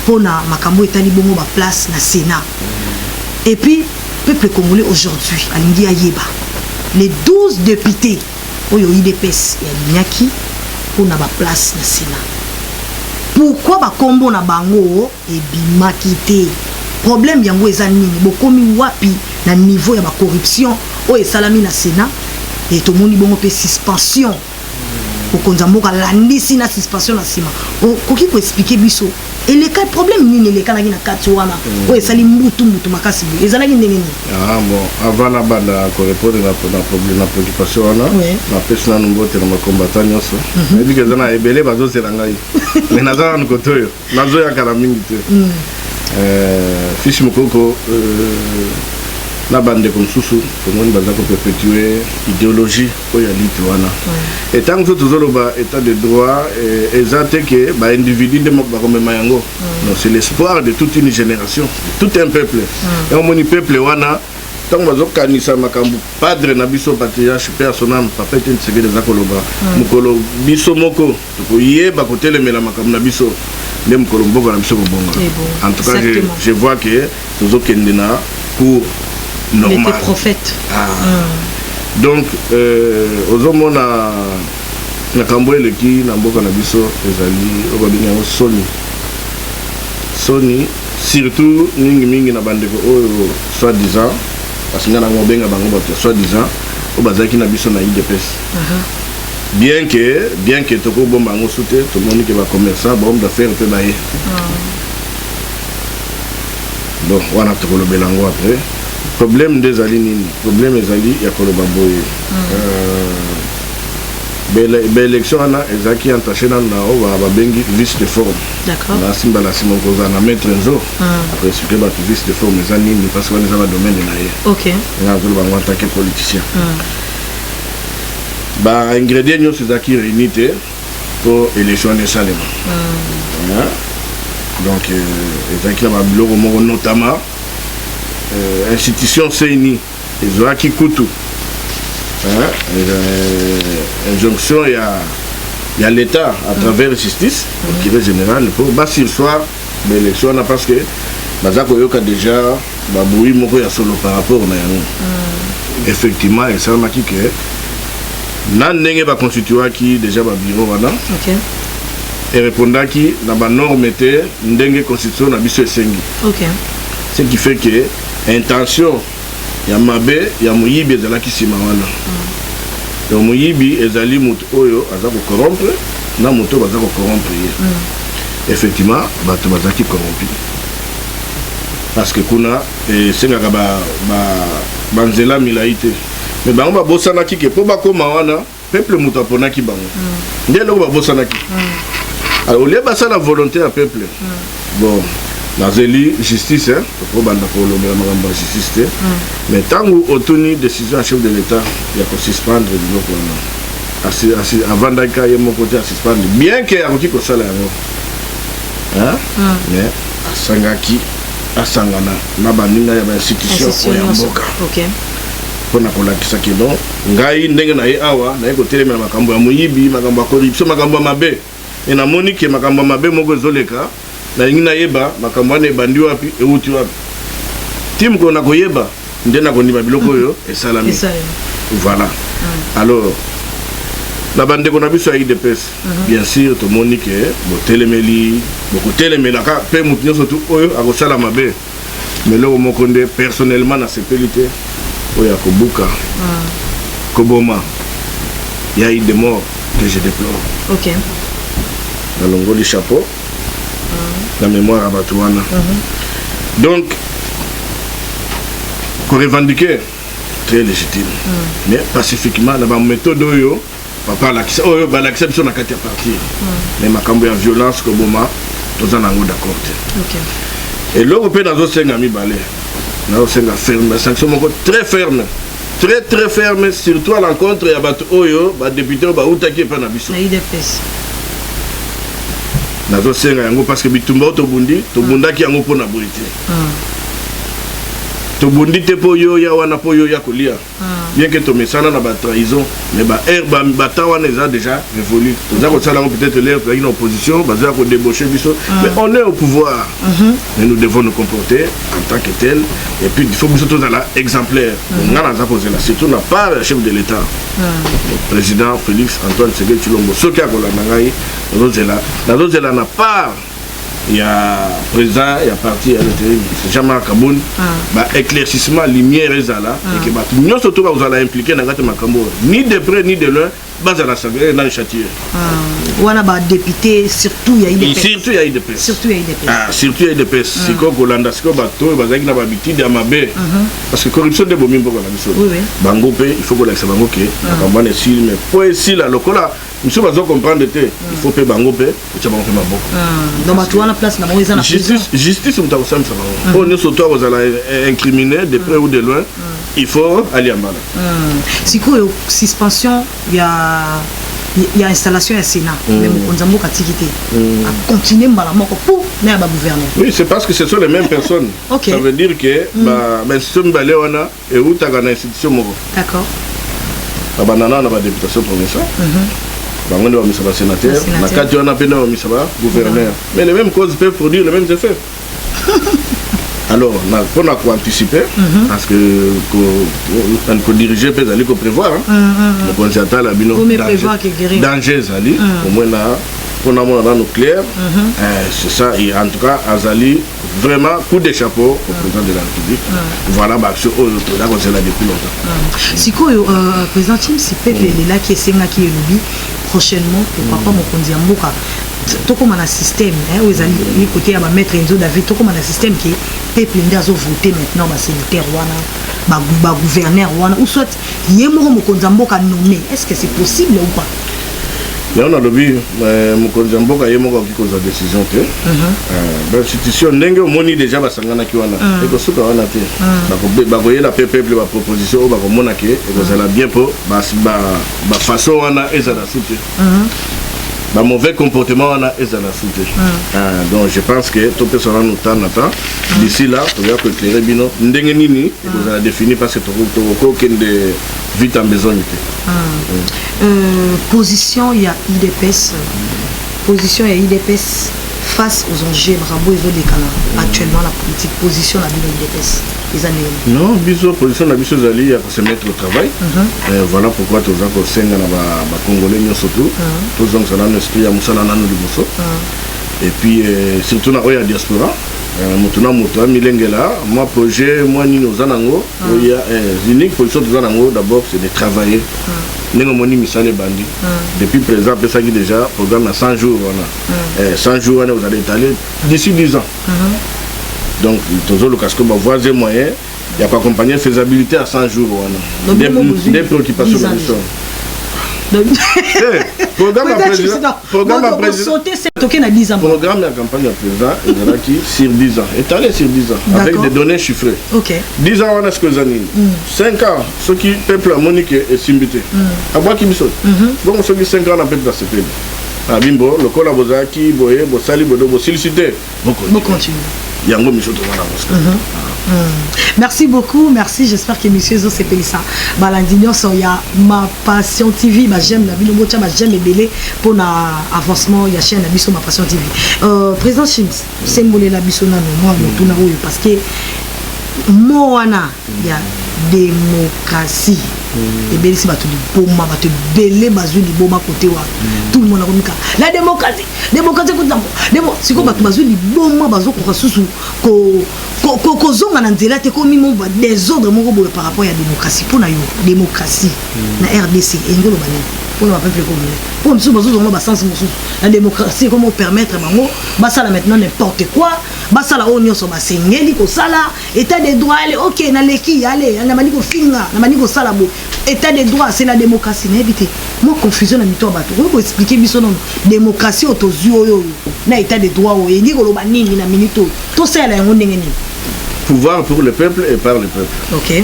pona makambo etali bongo ba place na Sénat et puis peuple congolais aujourd'hui alingi ayeba les 12 députés oyo IDPS ya linyaki pona ba place na Sénat pourquoi ba kombo na bango ebimaki te problème yango eza nini bokomi wapi na niveau ya ba corruption oyo esalami na Sénat et to moni bongo pe suspension okonzamboka landisi na suspension na sima koki ko expliquer biso et les cas problème nini les cas na kati wana o esali mbutu makasi ezalaki ndenge nini bon avant la banda ko répondre na problème na préoccupation wana na personne na mbote na combattant nyonso ebi ke zana ebele bazo selanga yi mais nazana nkotoyo nazo ya kala mingi te fiche mukoko na bande comme susu comme on baza ko perpétuer idéologie oya litu wana et tant que tozoloba état de droit exact que ba individu de ba comme mayango non c'est l'espoir de toute une génération tout un peuple et on moni peuple wana tant bazo kanisa makambu padre na biso patriarche personnel papa était tsege des akoloba mukolo biso moko to yeba ko telemela makambu na biso le mukolo mboko na biso bonga en tout cas je vois que tozo kendena pour normal. Il était prophète. Donc, aux hommes, on a Kamboé qui n'a pas de biso, les alliés, Sony, surtout, Ningi n'a pas de soi-disant, parce qu'il y a un bango, soi-disant, au bazar qui n'a biso na IDPS. Bien que Toko Bombango soute, tout le monde qui va commercer, bon d'affaires peut bailler. Donc, on a tout le bélango après. Problème des alliés nini problème des alliés ya koloba boye l'élection ana ezaki entaché na ba bengi vice de forme d'accord na simba la simon koza na maître nzo après ce que ba vice de forme za nini parce que on est dans le domaine na ye OK na zo ba en tant que politicien ba ingrédients nyos ezaki réunité pour élection de Salema donc ezaki la biloko moko notamment institution CENI ils ont acquis Koutou injonction il y a l'État à travers la justice qui est général pour basir soir l'élection parce que bazako yoka déjà baboui moko ya solo par rapport na yango effectivement et ça maki que na ndenge ba constituer qui déjà ba bureau wana OK et répondaki na ba norme té ndenge constitution na biso esengi OK ce qui fait que intention ya mabe ya muyibi ezalaki sima wana donc muyibi ezali mutu oyo aza ko corrompre na mutu baza ko corrompre effectivement bato bazaki corrompu parce que kuna sengaka ba nzela milaite mais bango ba bosanaki ke po bakoma wana peuple mutu aponaki bango ndelo ba bosanaki alors au lieu basa la volonté à peuple bon la justice pour banda pour le makambo justice mais tant que autoni décision chef de l'état il y a que suspendre le avant d'aka y mon côté à suspendre bien que a ko sala yango mais asangaki asangana na baninga ya ba institution ya mboka OK pona ko lakisa ke non ngai ndenge na ye awa na ko telemela makambo ya muyibi makambo ya corruption makambo ya mabe et na moni ke makambo ya mabe moko ezoleka na ingina yeba makambo ne bandi wapi euti wapi tim ko na koyeba ndena ko ndima biloko yo esalami voilà alors La bande qu'on a vu sur IDPS, bien sûr, tout le monde dit que Botelemeli, beaucoup Telemelaka, peut moutenir surtout eux à Rossala Mabé. Mais là, on connaît personnellement dans ces pélités, il y a Kobuka, Koboma, il y a eu des morts que je déplore. Ok. Dans le gros du chapeau, la mémoire à Batouana. Donc, qu'on revendiquait, très légitime. Mais pacifiquement, dans la méthode, papa l'accepte sur la carte à partir. Mais ma cambo en violence, Koboma, tous en angle d'accord. Et l'Européen dans un sens ami balai, dans un sens ferme, sanction très ferme, très ferme, surtout à l'encontre et à battre Oyo, député ou taqué par Nabiso. Dans un sens parce que Bitumba Tobundi, Tobunda qui a un peu n'abrité. Tobundi te poyo ya wana poyo ya kolia. Bien que Tomé Sana n'a pas trahison, mais Batawana est déjà révolu. Nous avons peut-être l'air d'une opposition, basée à débaucher, mais on est au pouvoir. Mais nous devons nous comporter en tant que tel. Et puis il faut que nous soyons exemplaires. On a posé là. Surtout n'a pas le chef de l'État. Le président Félix Antoine Tshisekedi Tshilombo. Ce qui a là n'a pas. Il y a président, il y a parti, il y a l'intérim. C'est jamais à Kaboun. Éclaircissement, lumière et là. Et que nous surtout vous allez impliquer dans le Makambo. Ni de près ni de loin, dans le châtier. On a des députés, surtout il y a IDPS. Surtout il y a IDPS. Surtout il y a IDPS. Surtout il y a IDPS. Si quoi Golanda, si quoi bateau, il y a habitude à Mabé. Parce que corruption de Bomim pour la mission. Bango il faut que l'accès Bango qui la campagne est si mais pour ici là, le cola. Nous sommes comprendre il faut payer Bango et tu vas faire ma boque. Donc tu as la place dans la justice on t'a aussi ça. Pour nous surtout vous allez incriminer de près ou de loin. Il faut aller en bas. Si quoi suspension il y a installation à Sénat, même on a beaucoup activité. À continuer malamment pour ne pas gouverner. Oui, c'est parce que ce sont les mêmes personnes. Ça veut dire que ben si on balé on a et où tu as une institution moro. D'accord. La banana on a pas députation provinciale. On a un sénateur, on a un gouverneur. Mais les mêmes causes peuvent produire les mêmes effets. Alors, on a anticiper, parce que on dirige peut aller prévoir. Donc on s'attend à la danger Zali, au moins on a un nucléaire. C'est ça, et en tout cas, Azali, vraiment coup de chapeau au président de la République. Voilà, l'action autre, là, on s'est là depuis longtemps. Si quoi, président Tim, si Pepe est là qui est Senga qui est lobby, prochainement, pourquoi pas mon Kondiamboka. Tout comme un système, où ils allaient côté à mettre Enzo David, tout comme un système qui est peuple a voté maintenant, sénateur Wana, gouverneur Wana, ou soit Yemoro Mokonzamboka nommé. Est-ce que c'est possible ou pas? On a lobby, Mokonzamboka Yemoro qui cause la décision. L'institution n'est au moni déjà Basangana qui wana. Et que ce qu'on a fait, bagoyer la peuple la proposition au Bagomonake, et vous allez bien pour façon Wana et ça la soutien. Le mauvais comportement on a et ça la soutien. Donc je pense que tout personne nous tend d'ici là, tu vas éclairer bino ndengenini et vous allez définir parce que tu as aucun de vite en besoin. Position il y a IDPS. Position il y a IDPS face aux enjeux Bravo et Zodekala. Actuellement la politique position la IDPS. Non, biso position la biso zali à se mettre au travail. Voilà pourquoi tous les Congolais na Congolais surtout. Tous les gens sont esprit à Moussala nanu liboso. Et puis surtout na oya diaspora. Mutuna mutua milengela. Moi projet moi nino zanango. Il y a unique position de zanango d'abord c'est de travailler. Nous avons misale bandi. Depuis présent, ça qui déjà programme à 100 jours. 100 jours, vous allez étaler d'ici 10 ans. Donc, toujours le casque, voir des moyens, il n'y a pas accompagné faisabilité à 100 jours. Des préoccupations de l'histoire. Programme à président. Programme à président. Programme à campagne à président, qui sur 10 ans. Étalé sur 10 ans. Avec des données chiffrées. 10 ans, on a ce que vous avez. 5 ans, ceux qui peuplent la Monique et Simbité. À quoi qui me saute. Donc, ceux qui 5 ans, on a peuplé dans ce pays. À Bimbo, le collaborateur qui, Boye, Bossali, Bodo, Bossilcité. Bon continue. Yango Michel merci beaucoup, merci. J'espère que monsieur Zo c'est payé ça. Balandignon soya ma passion TV, j'aime la vie mocha, j'aime les belé pour l'avancement. Il y a chaîne la biso ma passion TV. Président Chims, c'est molé la biso na moi tout parce que moana il y a démocratie. et bien ici bato liboma bato belé bazui liboma côté wa tout le monde a komika la démocratie kotambo c'est quoi bato bazui liboma bazo ko susu ko zonga na nzela te komi mo ba désordre moko boye par rapport à démocratie pour na yo démocratie na RDC engolo bani pour le peuple congolais pour nous bazo zonga ba sens mosusu la démocratie comment permettre bango basala maintenant n'importe quoi basala onyo so basengeli ko sala état de droit OK na leki allez na maniko finga na maniko sala bo état de droit c'est la démocratie na éviter moi confusion na mito bato ko expliquer biso non démocratie otozuo yo na état de droit o yengi ko loba nini na minito to sala yango ndenge nini pouvoir pour le peuple et par le peuple. OK.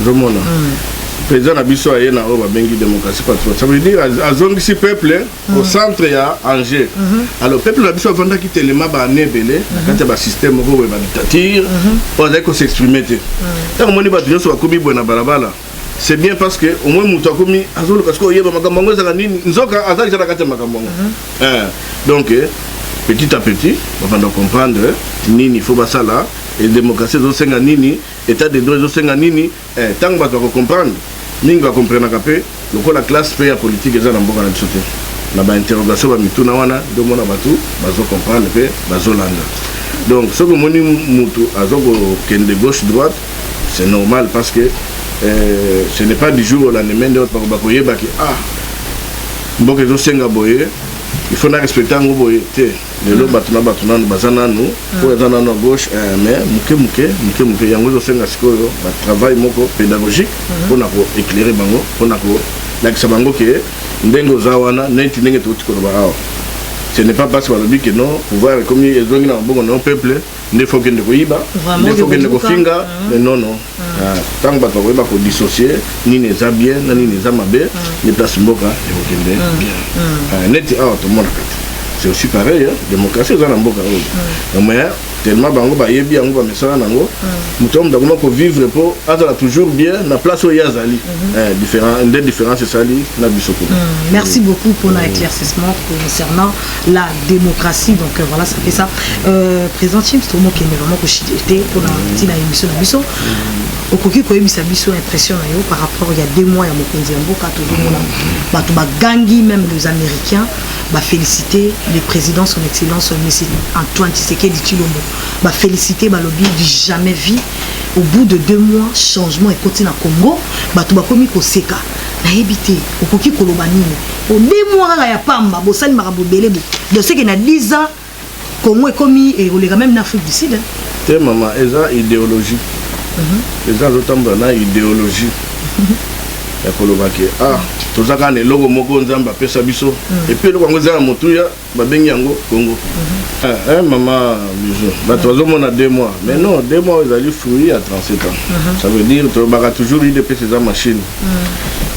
Je m'en président Abisso a na oba bengi démocratie patriote. Ça veut dire à zone ici peuple au centre ya Angers. Alors peuple Abisso vanda qui tellement ba nebelé quand il y a système ko ba dictature on a ko s'exprimer té. Tant moni ba tuyo so komi bona balabala. C'est bien parce que au moins muto komi azolo parce que yeba makambo za nini nzoka azali za kati makambo. Donc petit à petit on va comprendre nini faut ba ça là et démocratie zo senga nini état de droit zo senga nini tant ba ko comprendre mingi va comprendre kapé la classe paye politique eza na mboka na biso te na ba interrogation ba mituna wana do mona batu bazo comprendre pe bazo landa donc ce que moni mutu azoko kende gauche droite c'est normal parce que ce n'est pas du jour au lendemain de ba ko yeba ki mboka zo senga boye il faut respecter ngo boye te lelo batuna bazana nous pour ezana na gauche mais muke yango zo senga sikoyo ba travail moko pédagogique pour na ko éclairer bango pour na ko lakisa bango ke ndengo zawana neti ndenge to tiko ba awa ce n'est pas parce que non pouvoir comme ezongi na bongo non peuple ne faut que ne ko iba ne faut que ne ko finga mais non tant ba ko ba ko dissocier ni ne za bien ni ne za mabe ni place mboka et ko kende bien neti awa to mona c'est aussi pareil démocratie za na mboka mais tellement bango ba yebi yango ba mesala nango mutom da ko vivre pour azala toujours bien na place où yazali des différences sali na bisoko. Merci beaucoup pour l'éclaircissement concernant la démocratie. Donc voilà, ça fait ça. Président Chims, tout le monde qui est vraiment cochité pour la petite émission de Bisso. Au coquille ko yebisa biso impression na yo par rapport il y a 2 mois ya mokonzi ya mboka tout le monde bato ba gangi même les Américains ba féliciter le président son excellence monsieur Antoine Tshisekedi Tshilombo ba féliciter ba lobby du jamais vu au bout de 2 mois changement et continue na Congo bato ba komi ko seka na yebité au coquille ko loba nini au 2 mois ya pamba bo sali marabo belebo de ce qui na 10 ans Congo est commis et on les même en Afrique du Sud te maman eza idéologie les gens ont une idéologie. Il faut le marquer. Tout ça quand les logos moko nzamba pesa biso. Et puis le Congo za motuya ba bengi yango Congo. Maman bisou. Ba tozo mona 2 mois. Mais non, 2 mois ils allaient fruit à 37 ans. Ça veut dire que ba toujours IDP ces machines.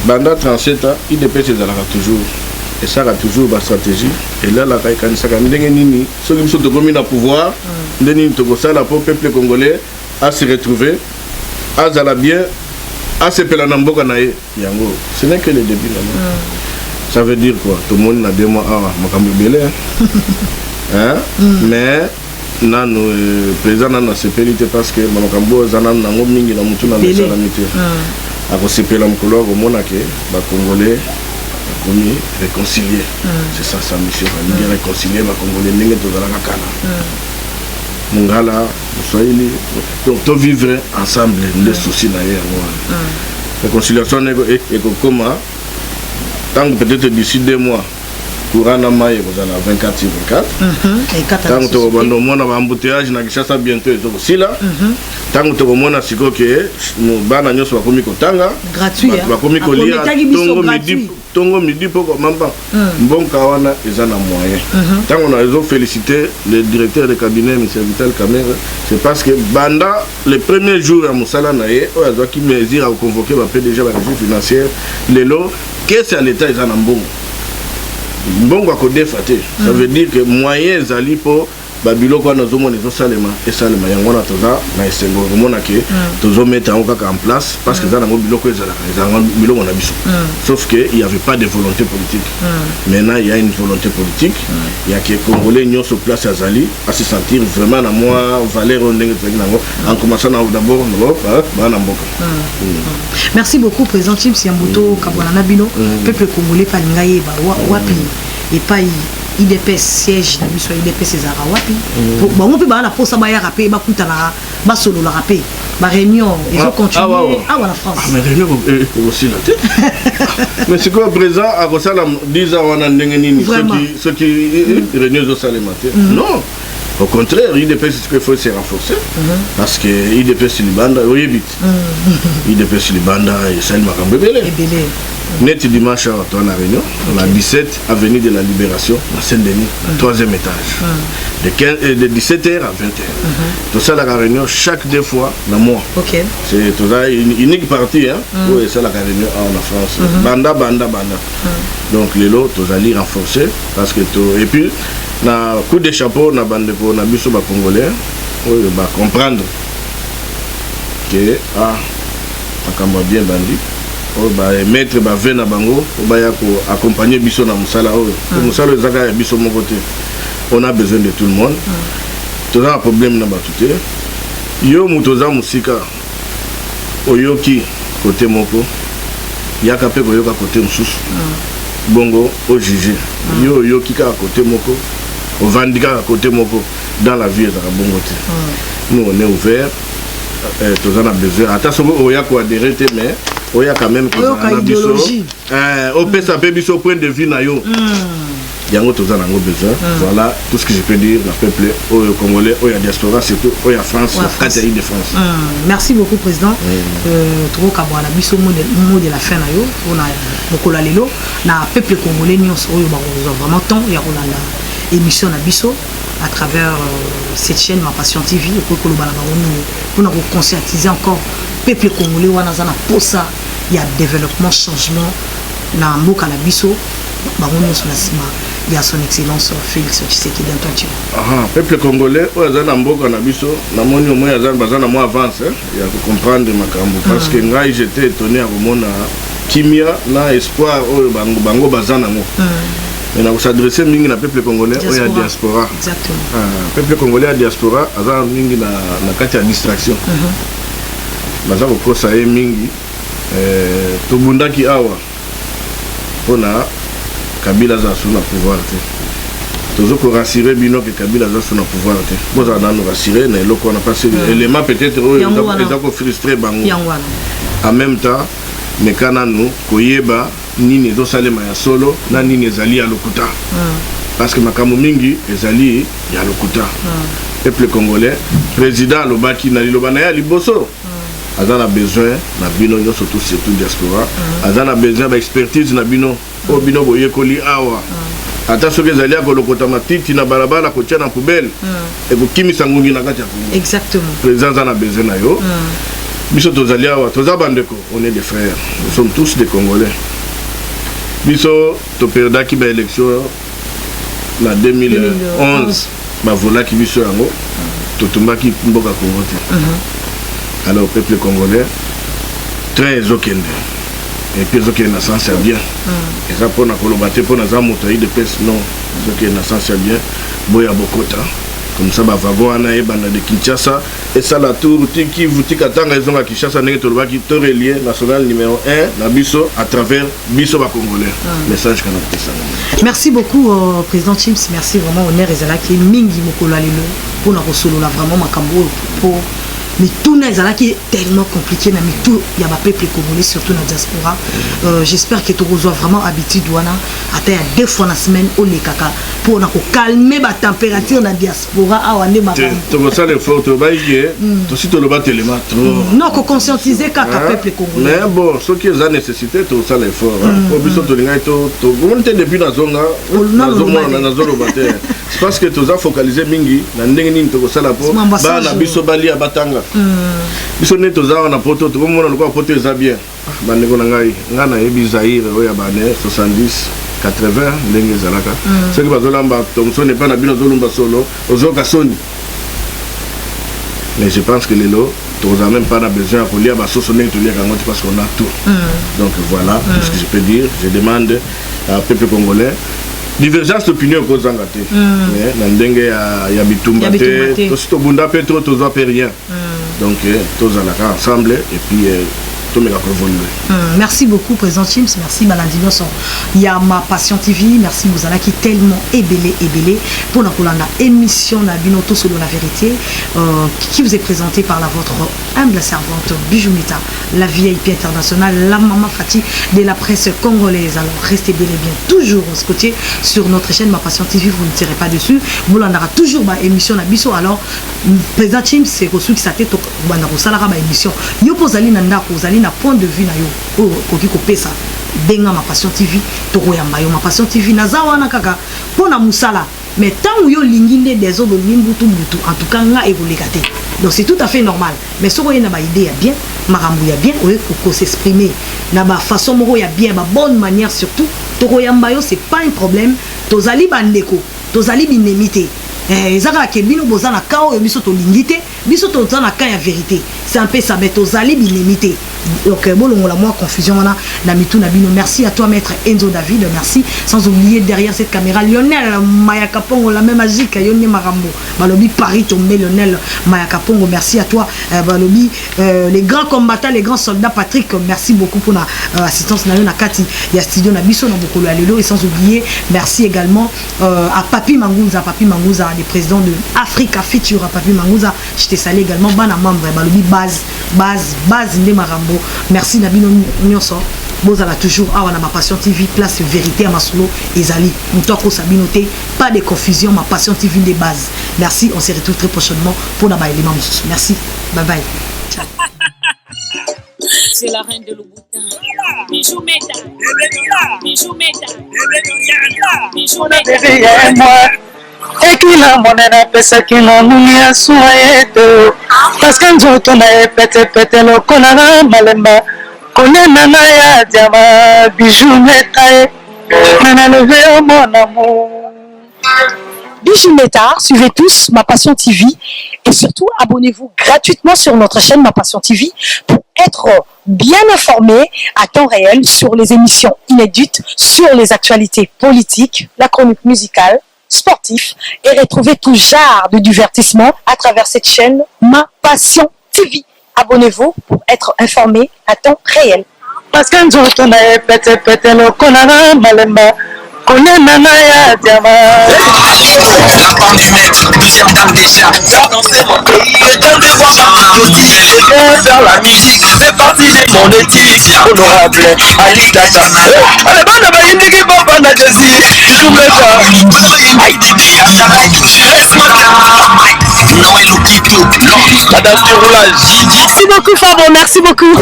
Banda 37 ans, IDP ces ala toujours. Et ça a toujours ma stratégie. Et là la kanisa ndenge nini, ceux qui sont commis na pouvoir, ndeni to ça la peuple congolais à se retrouver, à zala bien, à se peler dans mboka nae yango. Ce n'est que le début là. Ça veut dire quoi? Tout le monde a 2 mois makambo belé. Mais nan président na sepelité parce que makambo zana nango mingi na mutu na salamité. Ako sepela mkolo ko monake ba congolais komi réconcilier. C'est ça sa mission, de réconcilier ba congolais ndenge to zala kana. Mungala, Swahili, donc tout vivre ensemble, les soucis d'ailleurs. La conciliation est comme tant que peut-être d'ici 2 mois, courant à maille, vous allez à 24 sur 24. Tant que tu as un embouteillage, tu as bientôt aussi là. Tant que tu as un siko que nous bananions soit comme Kotanga, gratuit. Comme Tongo midi pour Mamba. Bon Kawana, ils en ont moyen. Tant qu'on a raison féliciter le directeur de cabinet, M. Vital Kamer, c'est parce que Banda, le premier jour à Moussala Naye, on a doit qui mesure à convoquer la PDG la régie financière, les lots, qu'est-ce à l'État ils en ont bon. Bon, on va coder faté. Ça veut dire que moyens allient pour babiloko wana ozomona ezosalema esalema yango wana toza na esengo komona ke tozomettre yango kaka en place parce que eza nango biloko ezalaka biloko na biso sauf que il y avait pas de volonté politique maintenant il y a une volonté politique il y a que congolais nyonso place azali à se sentir vraiment na moi valeur ndenge tozali nango en commençant d'abord na mboka. Merci beaucoup président Chims Yambuto Kabwana Nabino peuple congolais palinga yeba wapi et pas IDPS siège na biso IDPS ezara wapi bango pe ba na posa ba ya rapé ba kutana ba solo la rapé ba réunion ils ont continué la France mais réunion aussi là mais c'est quoi présent à Rosala 10 ans wana ndenge nini ceux qui réunion au Salemate non. Au contraire, IDPS, ce qu'il faut, c'est renforcer. Parce que IDPS Libanda, IDPS Libanda, et ça, il m'a rembébélé. Net dimanche, on a réunion, on a 17 avenue de la Libération, à Saint-Denis, 3e étage. De 17h à 20h. Tout ça, la réunion, chaque 2 fois, dans mois. C'est tout ça, une unique partie, oui, c'est la réunion en France. Banda. Donc, les lots, tout ça, renforcer. Parce que tout. Et puis, na coup de chapeau na bande ko na biso ba congolais oyo ba comprendre que akamba bien bandi o ba mettre ba vena bango o ba ya ko accompagner biso na musala oyo musala ezaka ya biso mon côté on a besoin de tout le monde tout un problème na batute yo mutoza musika oyoki côté moko yaka pe ko yoka côté mususu bongo au juger yo yoki ka côté moko au Vandika à côté moko dans la vie à Bongote. Nous on est ouvert, tous en a besoin. Attention, on y a quoi adhérer, mais on y a quand même idéologie. On peut s'appeler biso point de vue na yo. Yango tous en a besoin. Voilà tout ce que je peux dire. La peuple au Congolais, au diaspora, surtout au France, la Catégorie de France. Merci beaucoup président. Trop kabwana biso mot de la fin na yo. On a beaucoup la lelo. Na peuple congolais nous on vraiment temps il y a émission na biso à travers cette chaîne Ma Passion TV pour que nous conscientiser encore peuple congolais wana za na posa il y a développement changement na mboka na biso bango sur la sima il y a son excellence Félix Tshisekedi Antoine peuple congolais oza na mboka na biso na moni au moins ya bazana moi avance il y a que comprendre makambo parce que ngai j'étais étonné à komona kimia na espoir o bango bazana mo on a s'adressé mingi na peuple congolais ou à diaspora. Exactement. Peuple congolais à diaspora, azar mingi na kati ya distraction. Baza ko kosa e mingi to bundaki awa. Pona Kabila za suna pouvoir te. Tozo ko rassurer bino que Kabila za suna pouvoir te. Boza na nous rassurer na eloko na passé élément peut-être eza ko frustrer bango. En même temps, mekana nous koyeba nini ezosalema ya solo na nini ezali ya lokuta parce que makambo mingi ezali ya lokuta peuple congolais président alobaki na liloba na ya liboso aza na besoin na bino nyonso surtout diaspora aza na besoin ba expertise na bino o bino boyekoli awa ata soki ezali ya kolokota matiti na balabala kotia na poubelle ekokimisa ngungi na kati ya Congo. Exactement. Président aza na besoin na yo biso tozali awa toza bandeko on est des frères nous sommes tous des Congolais. Biso to perdaki ba élection na 2011 ba volaki biso yango to tumbaki mboka Congo te. Alors peuple congolais très okende et puis okende na sens bien et ça pour na kolobate pour na za moto de pes non okende na sens bien boya bokota comme ça ba vagon ana e banda de Kinshasa et ça la tour tiki vutika tanga ezonga Kinshasa ndenge to lobaki to relier national numéro 1 na biso à travers biso ba congolais message kana pesa. Merci beaucoup président Chims, merci vraiment honneur ezalaki mingi mokolo alelo pour na kosolo la vraiment makambo pour mais tout n'est qui est tellement compliqué mais tout il y a ma peuple congolais surtout dans la diaspora j'espère que tu reçois vraiment habitude wana ata ya 2 fois la semaine au les kaka pour na calmer la température dans la diaspora a wane ma to ça le fort to baïe to si to le bat tellement trop non ko conscientiser kaka peuple congolais mais bon ce qui est la nécessité to ça le fort au biso to linga to monter depuis na zonga na zolo bater c'est parce que tu as focalisé mingi na ndenge nini to ko sala po ba na biso bali abatanga biso ne toza na poto to komona lokwa poto eza bien bandeko na ngai ngana yebi Zaire oya bane 70 80 ndenge ezalaka soki bazolamba Thomson epa na bino ozolumba solo ozoka soni. Mais je pense que lelo tu n'as même pas besoin de lire parce qu'on a tout. Donc voilà tout ce que je peux dire. Je demande à peuple congolais divergence d'opinion cause d'angaté. Mais n'andenge ya bitumba te. Tout ce que bunda peut trop tous pas rien. Donc tous allons ensemble et puis merci beaucoup président Chims, merci Malandino son Yama Passion TV, merci Mouzala qui tellement ébélé pour la émission Nabinoto selon la vérité qui vous est présentée par la votre humble servante Bijoumita, la VIP internationale, la maman Fati de la presse congolaise. Alors restez bien et bien toujours scotché sur notre chaîne Ma Passion TV, vous ne tirez pas dessus, vous en aura toujours ma émission Nabiso. Alors président Chims c'est reçu qui s'attête au Bandarosalara ma émission yo pozali nanda kozali na point de vue na yo o koki kopesa benga Ma Passion TV to koyamba yo Ma Passion TV naza wana kaka pona musala mais tant yo linginde des autres limbutu butu en tout cas nga ekoleka te. Donc c'est tout à fait normal mais soko yena ba idée ya bien marambu ya bien oye ko s'exprimer na ba façon moko ya bien ba bonne manière surtout to koyamba yo c'est pas un problème tozali bandeko tozali binemité. Ezaka ke bino bozana kao yo biso to lingité biso to zana ka ya vérité c'est un peu ça mais tozali binemité. Donc bolongola moi confusion na mitu na bino. Merci à toi maître Enzo David, merci sans oublier derrière cette caméra Lionel Mayakapongo la même magique Yonne Marambo balobi Paris tombé Lionel Mayakapongo, merci à toi balobi les grands combattants, les grands soldats Patrick, merci beaucoup pour l'assistance na kati ya studio na biso na bokolo alelo. Et sans oublier merci également à Papi Mangouza, le président de Africa Future, à Papi Mangouza, je te salue également bana membre balobi base Ndé Marambo. Merci Nabino Nyonso. Bozala toujours à Ma Passion TV, place vérité à Masolo Ezali. Moutoko Sabinoté, pas de confusion, Ma Passion TV des bases. Merci, on se retrouve très prochainement pour la élément. Merci, bye bye. Ciao. C'est la reine de Louboutin. Bijou Meta. Bijou Meta. Bijou Meta. Ekila monena pesa kila munia suayeto paska nzoto na pete lokola na malemba konena na ya diama Bijou Meta na levé mon amour. Bijou Meta, suivez tous Ma Passion TV et surtout abonnez-vous gratuitement sur notre chaîne Ma Passion TV pour être bien informé à temps réel sur les émissions inédites, sur les actualités politiques, la chronique musicale, sportif et retrouver tout genre de divertissement à travers cette chaîne Ma Passion TV. Abonnez-vous pour être informé à temps réel. Parce que nous on a pété le colana malemba. Konena na ya diama. Deuxième dame déjà. Viens danser mon pays et donne des voix aussi. Et viens faire la musique. C'est parti de mon éthique. Honorable Ali Data. Allez, bande de Indiki Papa na Jesse. Bijou Meta. Aïdidi Assaray. Noël Okitou. Madame du roulage. Merci beaucoup Fabo, merci beaucoup.